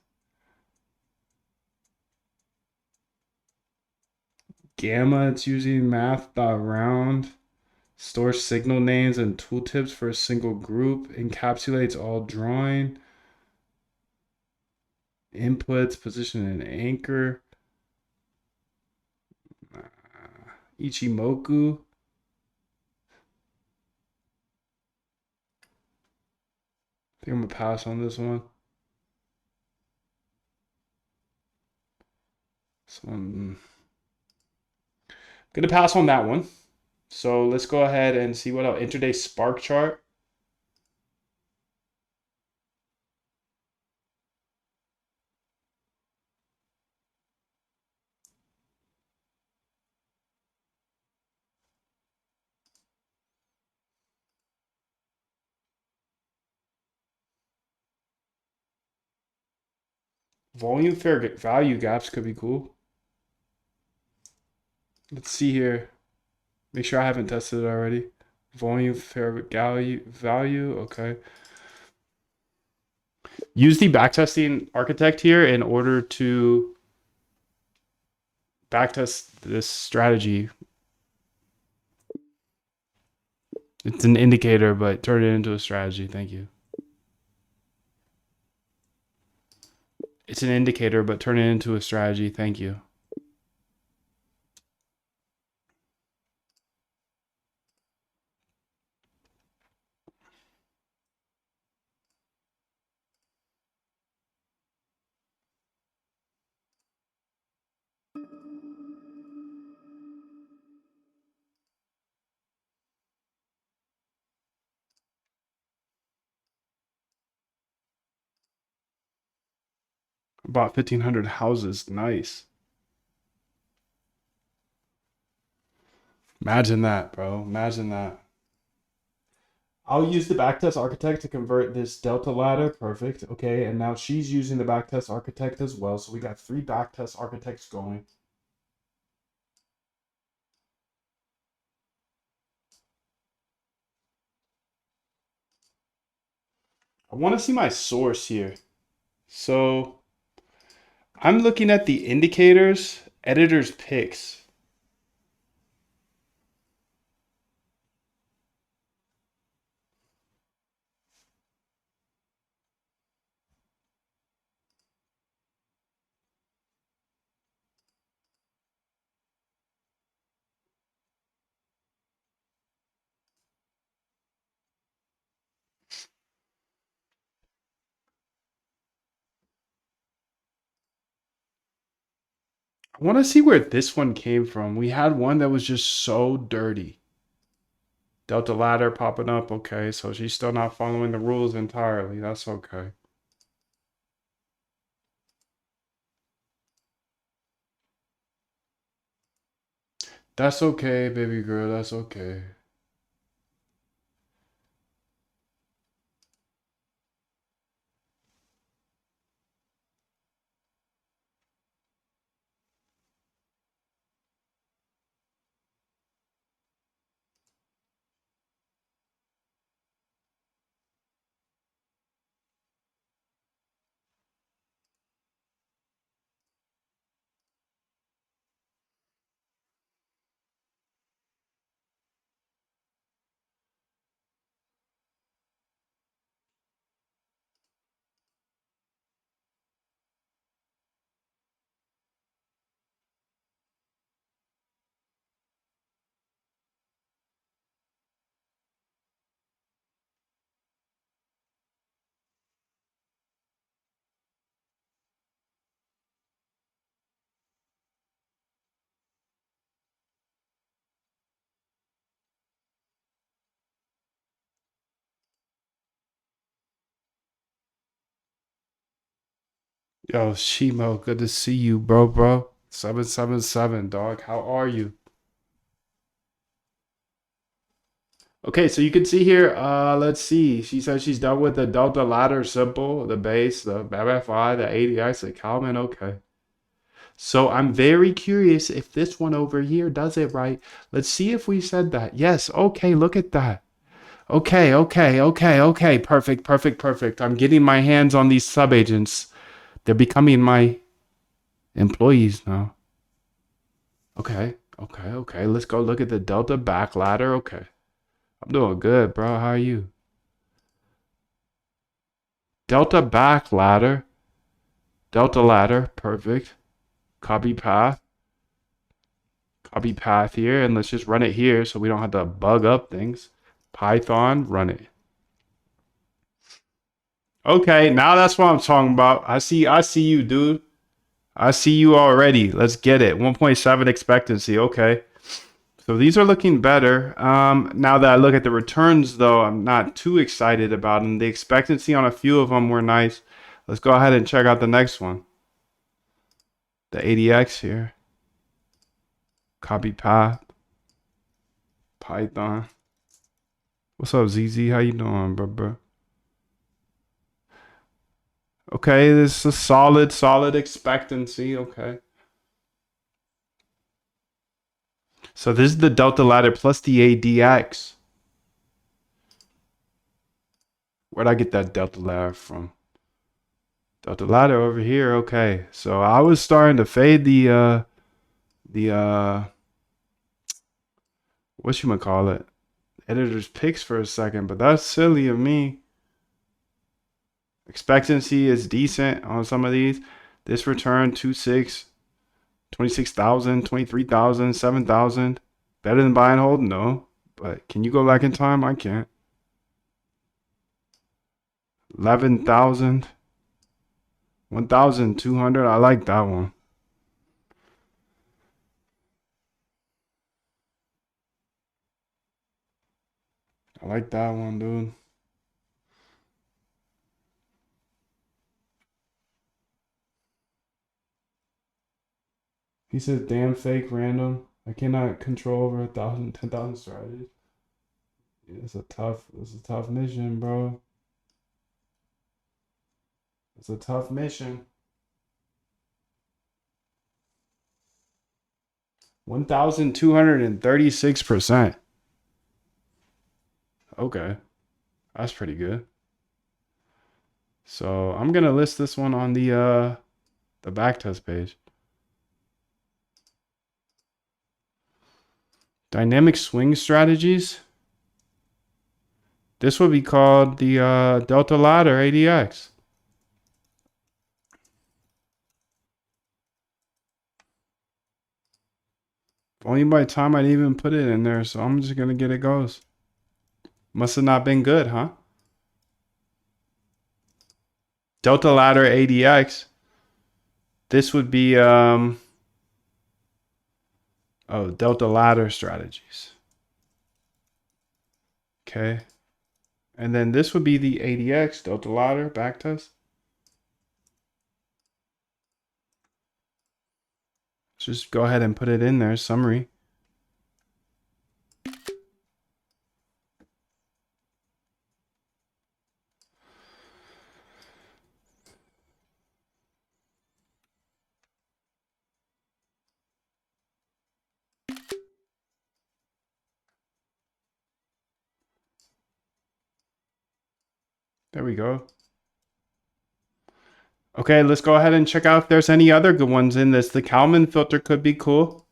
Gamma, it's using math.round. Stores signal names and tooltips for a single group. Encapsulates all drawing. Inputs, position and anchor. Ichimoku. I think I'm gonna pass on this one. So I'm gonna pass on that one. So let's go ahead and see what else. Intraday spark chart. Volume fair value gaps could be cool. Let's see here. Make sure I haven't tested it already. Volume fair value. Okay. Use the backtesting architect here in order to backtest this strategy. It's an indicator, but turn it into a strategy. Thank you. It's an indicator, but turn it into a strategy. Thank you. I bought 1,500 houses. Nice. Imagine that, bro. Imagine that. I'll use the backtest architect to convert this delta ladder. Perfect. Okay, and now she's using the backtest architect as well. So we got 3 backtest architects going. I want to see my source here. So I'm looking at the indicators, editor's picks. I want to see where this one came from. We had one that was just so dirty. Delta ladder popping up. Okay, so she's still not following the rules entirely. That's okay. That's okay, baby girl. That's okay. Yo, Shimo, good to see you, bro. 777, dog. How are you? Okay, so you can see here, let's see. She says she's done with the Delta ladder simple, the base, the BFI, the ADX, the Kalman. Okay. So I'm very curious if this one over here does it right. Let's see if we said that. Yes. Okay, look at that. Okay. Perfect. I'm getting my hands on these subagents. They're becoming my employees now. Okay. Let's go look at the Delta back ladder. Okay. I'm doing good, bro. How are you? Delta back ladder. Delta ladder. Perfect. Copy path. Copy path here. And let's just run it here so we don't have to bug up things. Python, run it. Okay, now that's what I'm talking about. I see you, dude. I see you already. Let's get it. 1.7 expectancy. Okay. So these are looking better. Now that I look at the returns, though, I'm not too excited about them. The expectancy on a few of them were nice. Let's go ahead and check out the next one. The ADX here. Copy path. Python. What's up, ZZ? How you doing, bro? Okay, this is a solid expectancy. Okay. So this is the delta ladder plus the ADX. Where'd I get that delta ladder from? Delta ladder over here. Okay. So I was starting to fade the what you call it? Editor's picks for a second, but that's silly of me. Expectancy is decent on some of these. This return 26, 26,000, 23,000, 7,000. Better than buy and hold? No. But can you go back in time? I can't. 11,000, 1,200. I like that one. I like that one, dude. He says, damn fake random. I cannot control over 1,000, 10,000 strategies. Yeah, it's a tough mission, bro. It's a tough mission. 1,236%. Okay, that's pretty good. So I'm gonna list this one on the backtest page. Dynamic swing strategies. This would be called the Delta Ladder ADX. Only by the time I'd even put it in there, so I'm just gonna get it goes. Must have not been good, huh? Delta Ladder ADX. This would be Delta Ladder strategies. Okay. And then this would be the ADX, Delta Ladder, backtest. Just go ahead and put it in there, summary. There we go. Okay, let's go ahead and check out if there's any other good ones in this. The Kalman filter could be cool.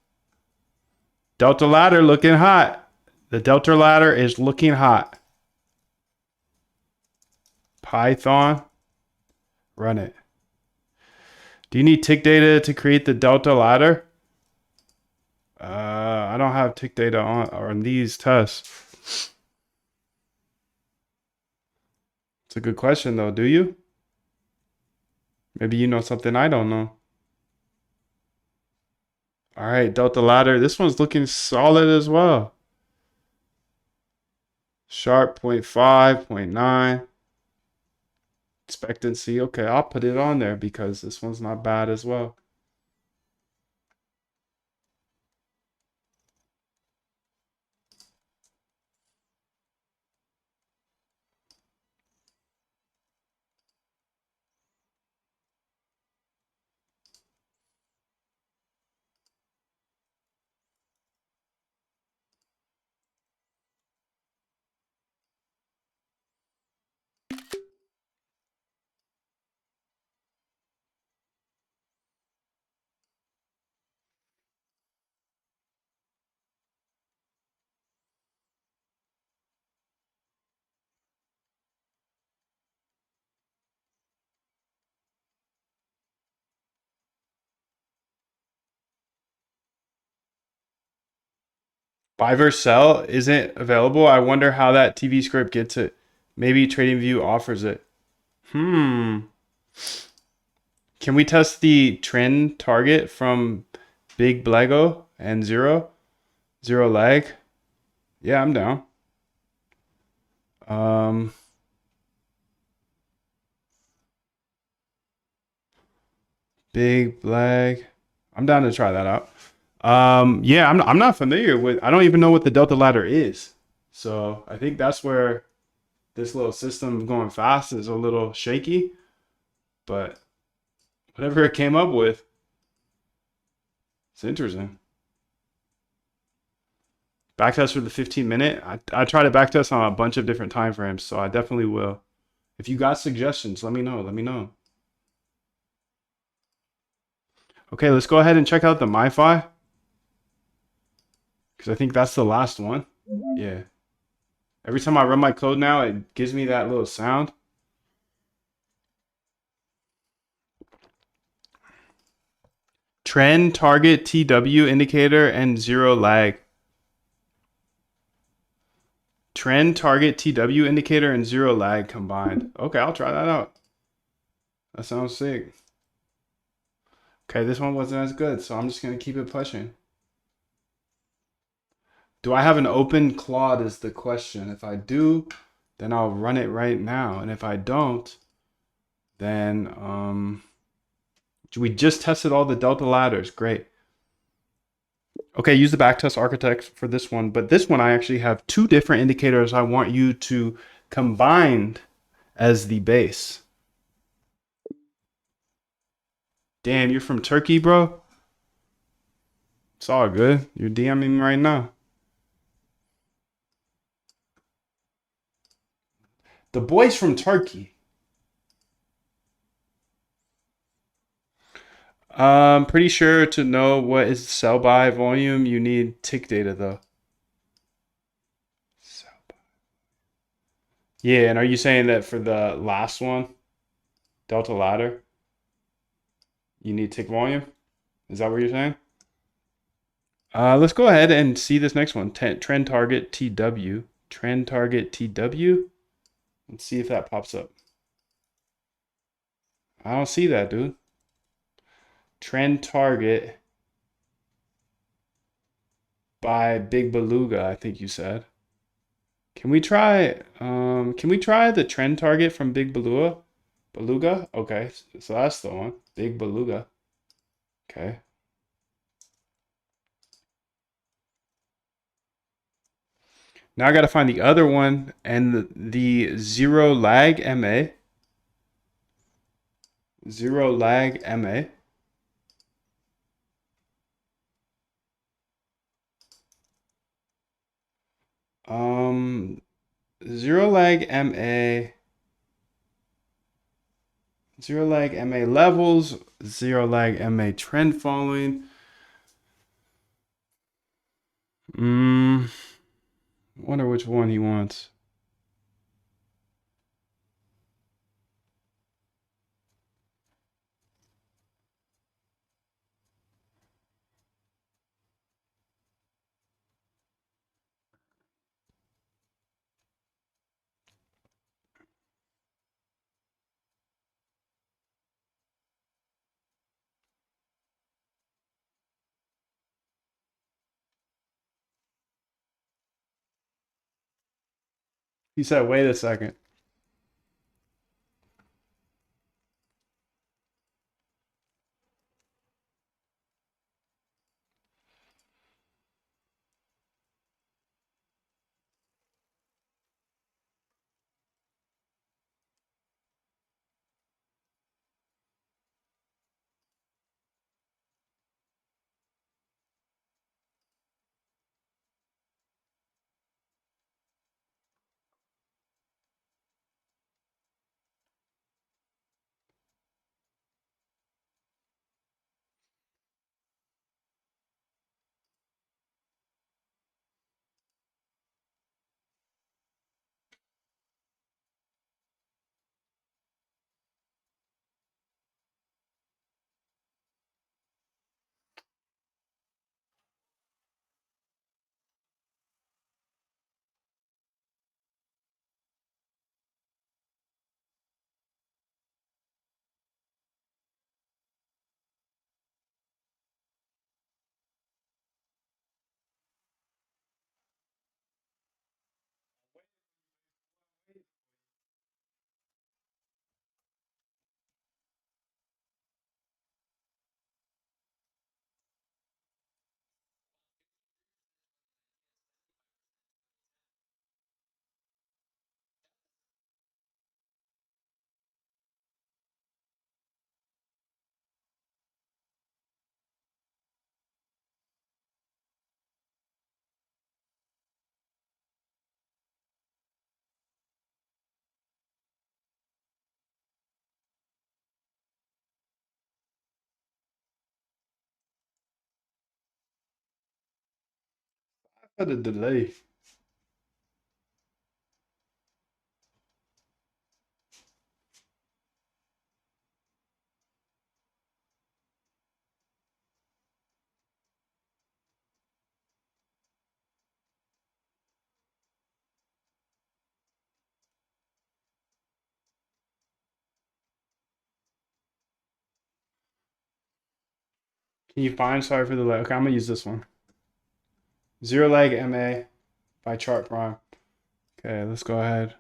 Delta Ladder looking hot. The Delta Ladder is looking hot. Python, run it. Do you need tick data to create the Delta Ladder? I don't have tick data on these tests. It's a good question though. Do you? Maybe you know something I don't know. All right, Delta Ladder. This one's looking solid as well. Sharp 0.5, 0.9. Expectancy. Okay, I'll put it on there because this one's not bad as well. Buy versus sell isn't available. I wonder how that TV script gets it. Maybe TradingView offers it. Hmm. Can we test the trend target from Big Blego and zero lag? Yeah, I'm down. Um, Big Blag. I'm down to try that out. Yeah, I'm not familiar with. I don't even know what the Delta ladder is. So I think that's where this little system going fast is a little shaky. But whatever it came up with, it's interesting. Backtest for the 15-minute. I try to backtest on a bunch of different time frames, so I definitely will. If you got suggestions, let me know. Let me know. Okay, let's go ahead and check out the MiFi because I think that's the last one. Yeah. Every time I run my code now, it gives me that little sound. Trend, target, TW indicator, and zero lag. Trend, target, TW indicator, and zero lag combined. Okay, I'll try that out. That sounds sick. Okay, this one wasn't as good, so I'm just going to keep it pushing. Do I have an open Claude is the question. If I do, then I'll run it right now. And if I don't, then we just tested all the Delta ladders. Great. Okay, use the backtest architect for this one. But this one, I actually have two different indicators I want you to combine as the base. Damn, you're from Turkey, bro? It's all good. You're DMing me right now. The boy's from Turkey. Pretty sure to know what is sell by volume, you need tick data though. Yeah, and are you saying that for the last one, Delta ladder, you need tick volume? Is that what you're saying? Let's go ahead and see this next one. Trend target TW. Trend target TW. Let's see if that pops up. I don't see that, dude. Trend target by Big Beluga, I think you said. Can we try the trend target from Big Beluga? Beluga? Okay, so that's the one. Big Beluga. Okay. Now I gotta find the other one and the zero lag MA. Zero lag MA. Um, zero lag MA. Zero lag MA levels. Zero lag MA trend following. Mm, wonder which one he wants. He said, wait a second. Had a delay. Can you find? Sorry for the delay. Okay, I'm gonna use this one. Zero leg MA by Chart Prime. Okay, let's go ahead.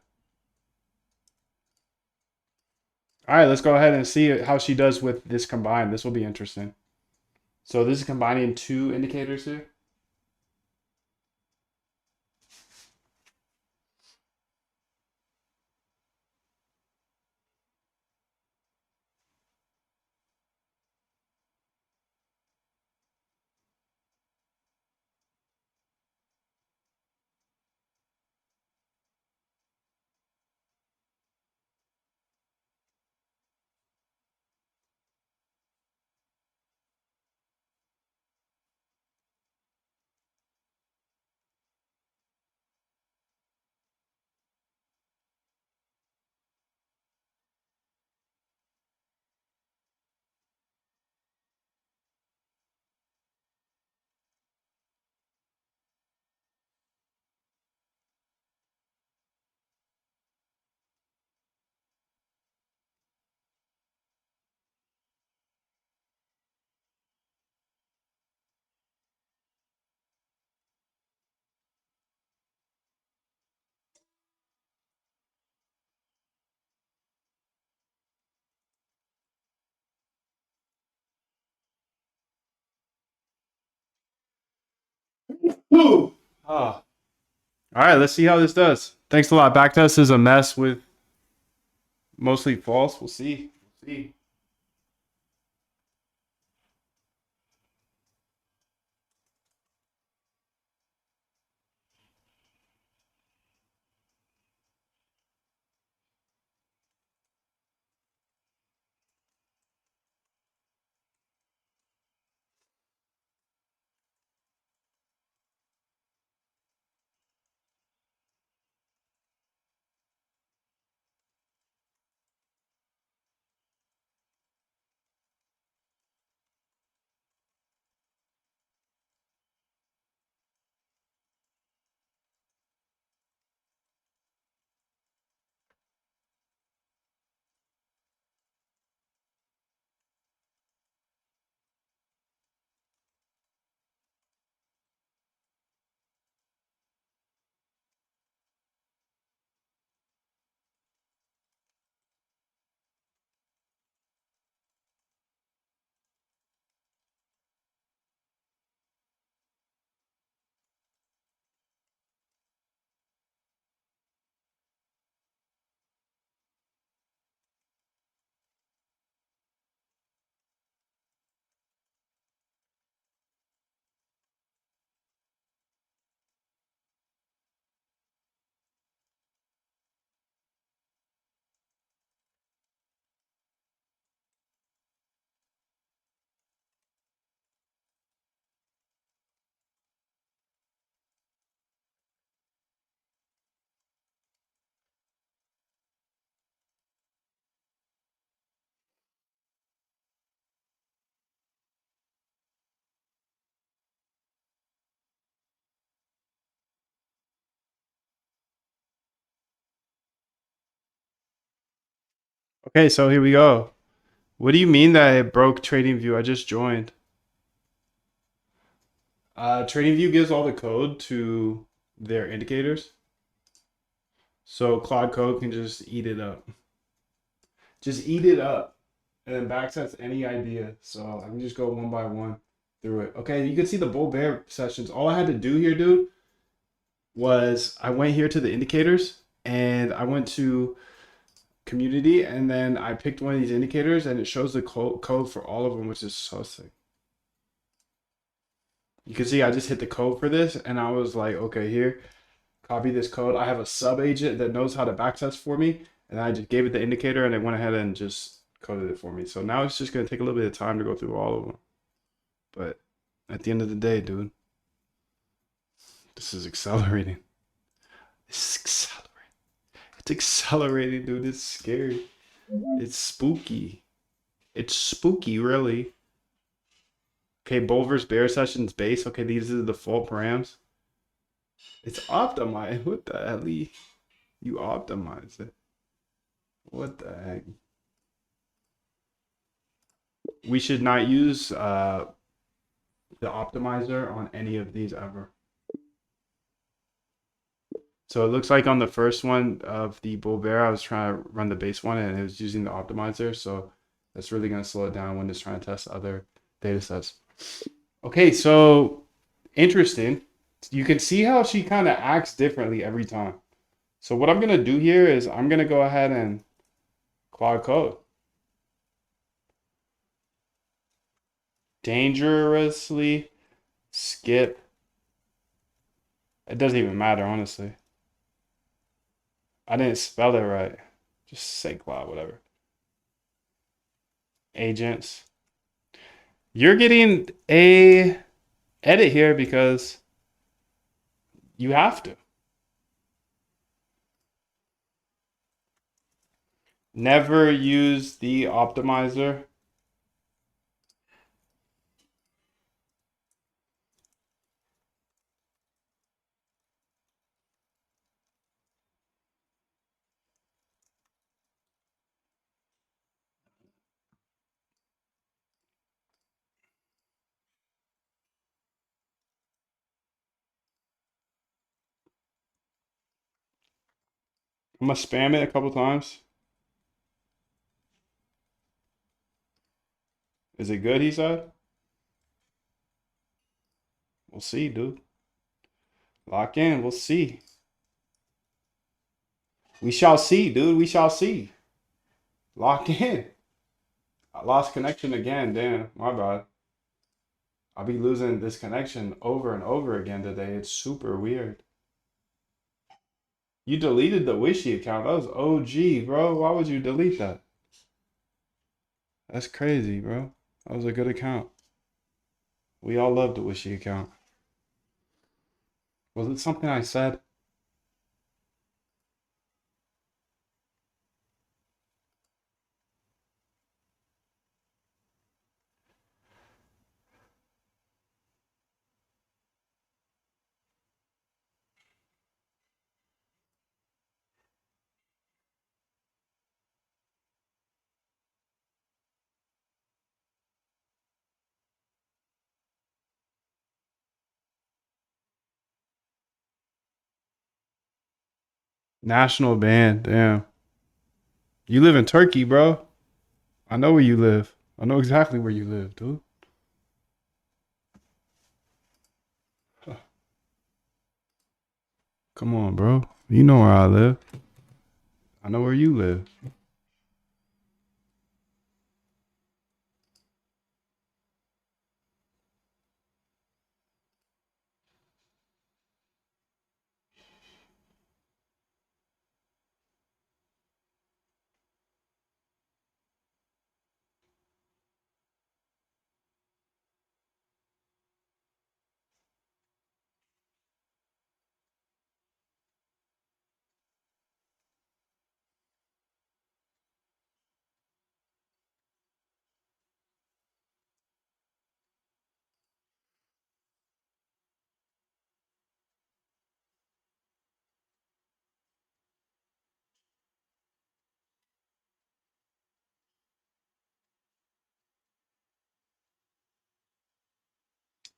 All right, let's go ahead and see how she does with this combined. This will be interesting. So this is combining two indicators here. Woo! Ah. All right, let's see how this does. Thanks a lot. Backtest is a mess with mostly false. We'll see. We'll see. Okay, so here we go. What do you mean that it broke TradingView? I just joined. TradingView gives all the code to their indicators. So Claude Code can just eat it up. Just eat it up. And then Backtest any idea. So I can just go one by one through it. Okay, you can see the bull bear sessions. All I had to do here, dude, was I went here to the indicators and I went to community and then I picked one of these indicators and it shows the code for all of them, which is so sick. You can see I just hit the code for this and I was like, okay, here, copy this code. I have a sub agent that knows how to backtest for me. And I just gave it the indicator and it went ahead and just coded it for me. So now it's just going to take a little bit of time to go through all of them. But at the end of the day, dude, This is accelerating. This is accelerating. It's accelerating, dude. It's scary. It's spooky. It's spooky, really. Okay, bull versus bear sessions base. Okay, these are the default params. It's optimized. What the hell? You optimize it. What the heck? We should not use the optimizer on any of these ever. So it looks like on the first one of the bull bear, I was trying to run the base one and it was using the optimizer. So that's really going to slow it down when it's trying to test other data sets. Okay, so interesting. You can see how she kind of acts differently every time. So what I'm going to do here is I'm going to go ahead and Claude code. Dangerously skip. It doesn't even matter, honestly. I didn't spell it right. Just say Claude, whatever. Agents. You're getting a edit here because you have to. Never use the optimizer. I'm gonna spam it a couple times. Is it good, he said? We'll see, dude. Lock in, we'll see. We shall see, dude. We shall see. Lock in. I lost connection again. Damn, my bad. I'll be losing this connection over and over again today. It's super weird. You deleted the Wishy account. That was OG, bro. Why would you delete that? That's crazy, bro. That was a good account. We all love the Wishy account. Was it something I said? National band. Damn. You live in Turkey, bro. I know where you live. I know exactly where you live, dude. Come on, bro. You know where I live. I know where you live.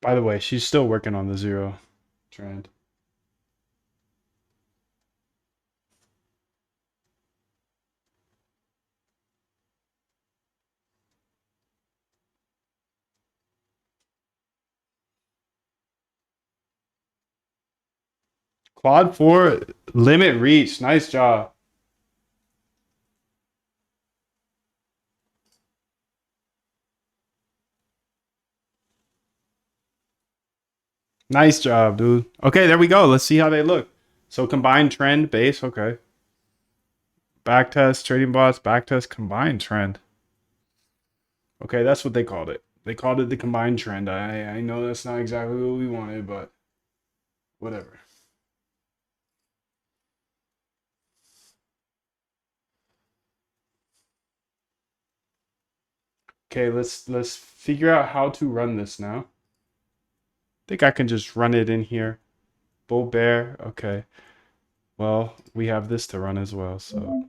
By the way, she's still working on the zero trend. Quad 4 limit reach. Nice job. Nice job, dude. Okay, there we go. Let's see how they look. So combined trend base. Okay. Backtest, trading bots, backtest, combined trend. Okay, that's what they called it. They called it the combined trend. I know that's not exactly what we wanted, but Whatever. Okay, let's figure out how to run this now. I think I can just run it in here. Bull bear. Okay. Well, we have this to run as well, so.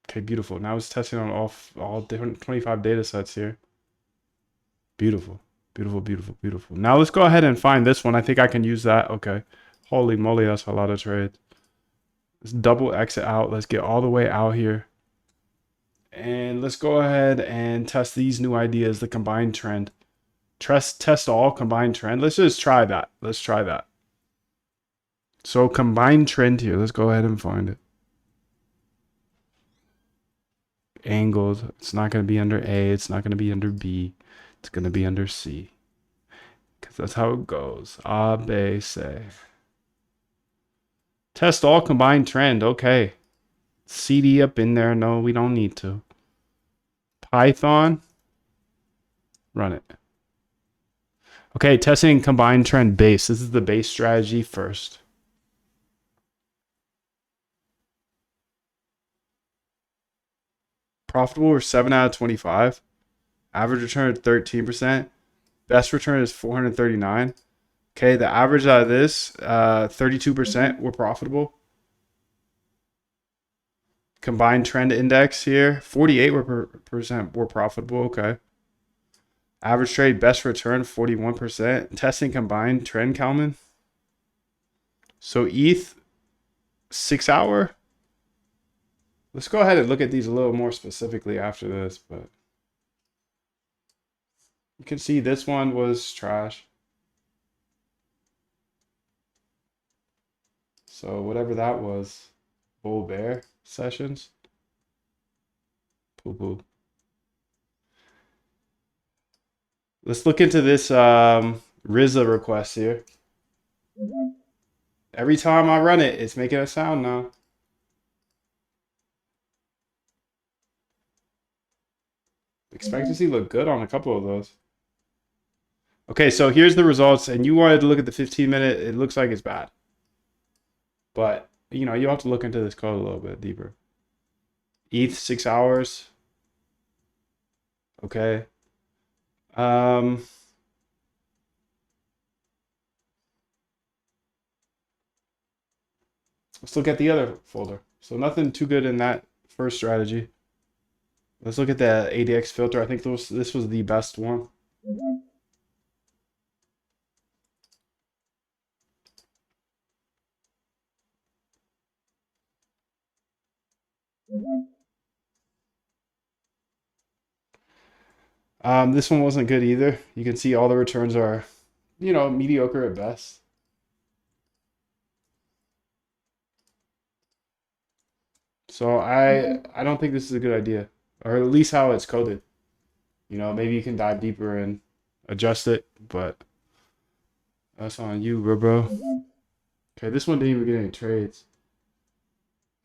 Okay, beautiful. Now it's testing on all different 25 data sets here. Beautiful. Beautiful, beautiful, beautiful. Now let's go ahead and find this one. I think I can use that. Okay. Holy moly, that's a lot of trades. Let's double exit out. Let's get all the way out here. And let's go ahead and test these new ideas, the combined trend. Test all combined trend. Let's just try that. Let's try that. So combined trend here. Let's go ahead and find it. Angled. It's not going to be under A. It's not going to be under B. It's going to be under C. Because that's how it goes. A, B, C. Test all combined trend. Okay. CD up in there. No, we don't need to. Python. Run it. Okay, testing combined trend base. This is the base strategy first. Profitable or 7 out of 25. Average return of 13%. Best return is 439. Okay, the average out of this, 32% were profitable. Combined trend index here, 48% were profitable. Okay. Average trade best return, 41%. Testing combined trend, Kalman. So ETH, 6 hour. Let's go ahead and look at these a little more specifically after this, but you can see this one was trash. So whatever that was, bull bear sessions. Poo poo. Let's look into this RZA request here. Every time I run it, it's making a sound now. Expectancy looked good on a couple of those. Okay, so here's the results, and you wanted to look at the 15-minute. It looks like it's bad. But, you know, you have to look into this code a little bit deeper. ETH, 6 hours. Okay. Let's look at the other folder. So nothing too good in that first strategy. Let's look at the ADX filter. I think this was the best one. This one wasn't good either. You can see all the returns are, you know, mediocre at best. So I don't think this is a good idea, or at least how it's coded. You know, maybe you can dive deeper and adjust it, but that's on you, bro. Okay, this one didn't even get any trades.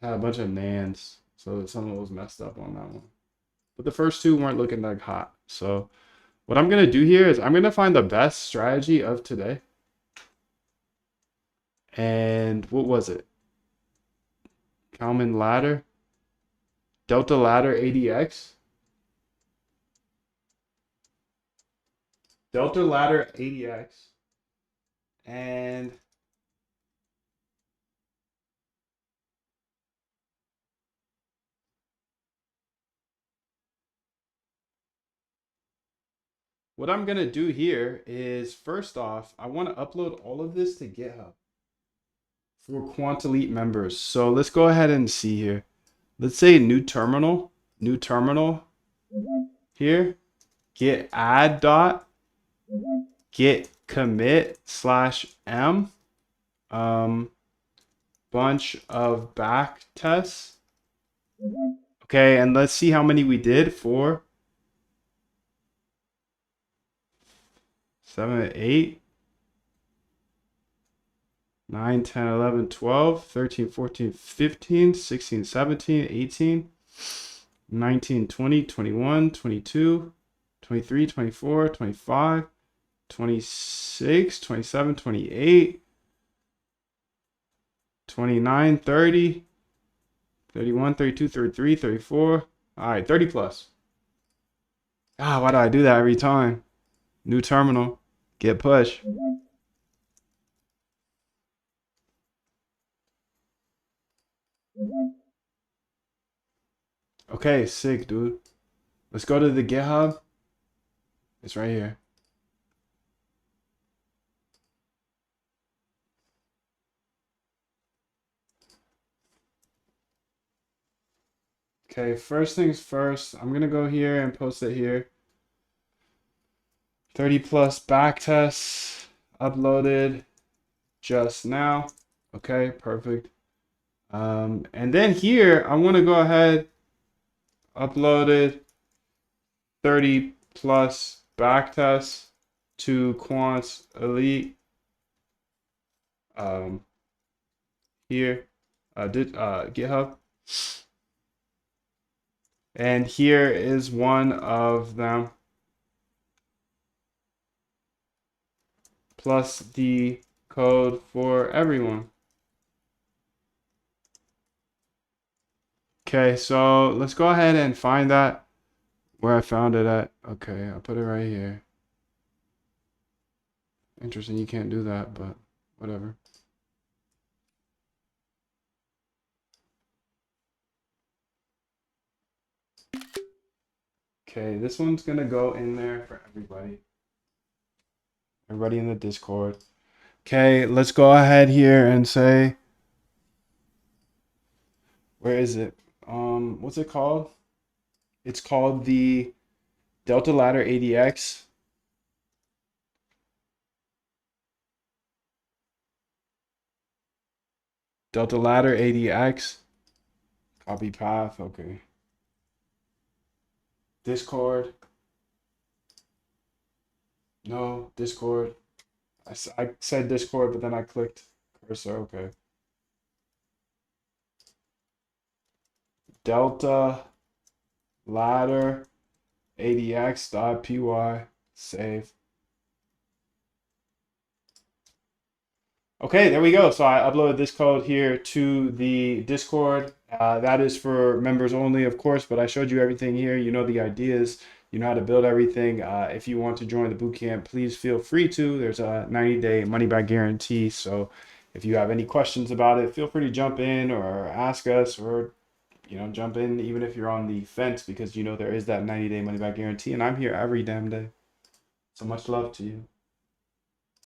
Had a bunch of nans, so some was messed up on that one. But the first two weren't looking like hot. So what I'm gonna do here is I'm gonna find the best strategy of today. And what was it? Kalman ladder, Delta ladder ADX. Delta ladder ADX. And what I'm going to do here is, first off, I want to upload all of this to GitHub for Quantelite members. So let's go ahead and see here. Let's say new terminal here, git add dot, git commit /m, bunch of backtests. Okay, and let's see how many we did. 4, 7, 8, 9, 10, 11, 12, 13, 14, 15, 16, 17, 18, 19, 20, 21, 22, 23, 24, 25, 26, 27, 28, 29, 30, 31, 32, 33, 34. All right, 30 plus. Ah, why do I do that every time? New terminal. Get push. Okay, sick, dude. Let's go to the GitHub. It's right here. Okay, first things first, I'm gonna go here and post it here. 30 plus backtests uploaded just now. Okay, perfect. And then here, I want to go ahead, uploaded 30 plus backtests to Quant's Elite. Here, GitHub. And here is one of them, plus the code for everyone. Okay, so let's go ahead and find that where I found it at. Okay, I'll put it right here. Interesting, you can't do that, but whatever. Okay, this one's gonna go in there for everybody. Everybody in the Discord. Okay, let's go ahead here and say, where is it? What's it called? It's called the Delta Ladder ADX. Delta Ladder ADX. Copy path, okay. Discord. No, Discord. I said Discord, but then I clicked cursor, okay. Delta Ladder ADX.py. Save. Okay, there we go. So I uploaded this code here to the Discord. That is for members only, of course, but I showed you everything here. You know the ideas, you know how to build everything. If you want to join the bootcamp, please feel free to. There's a 90-day money-back guarantee. So if you have any questions about it, feel free to jump in or ask us, or jump in even if you're on the fence, because there is that 90-day money-back guarantee, and I'm here every damn day. So much love to you.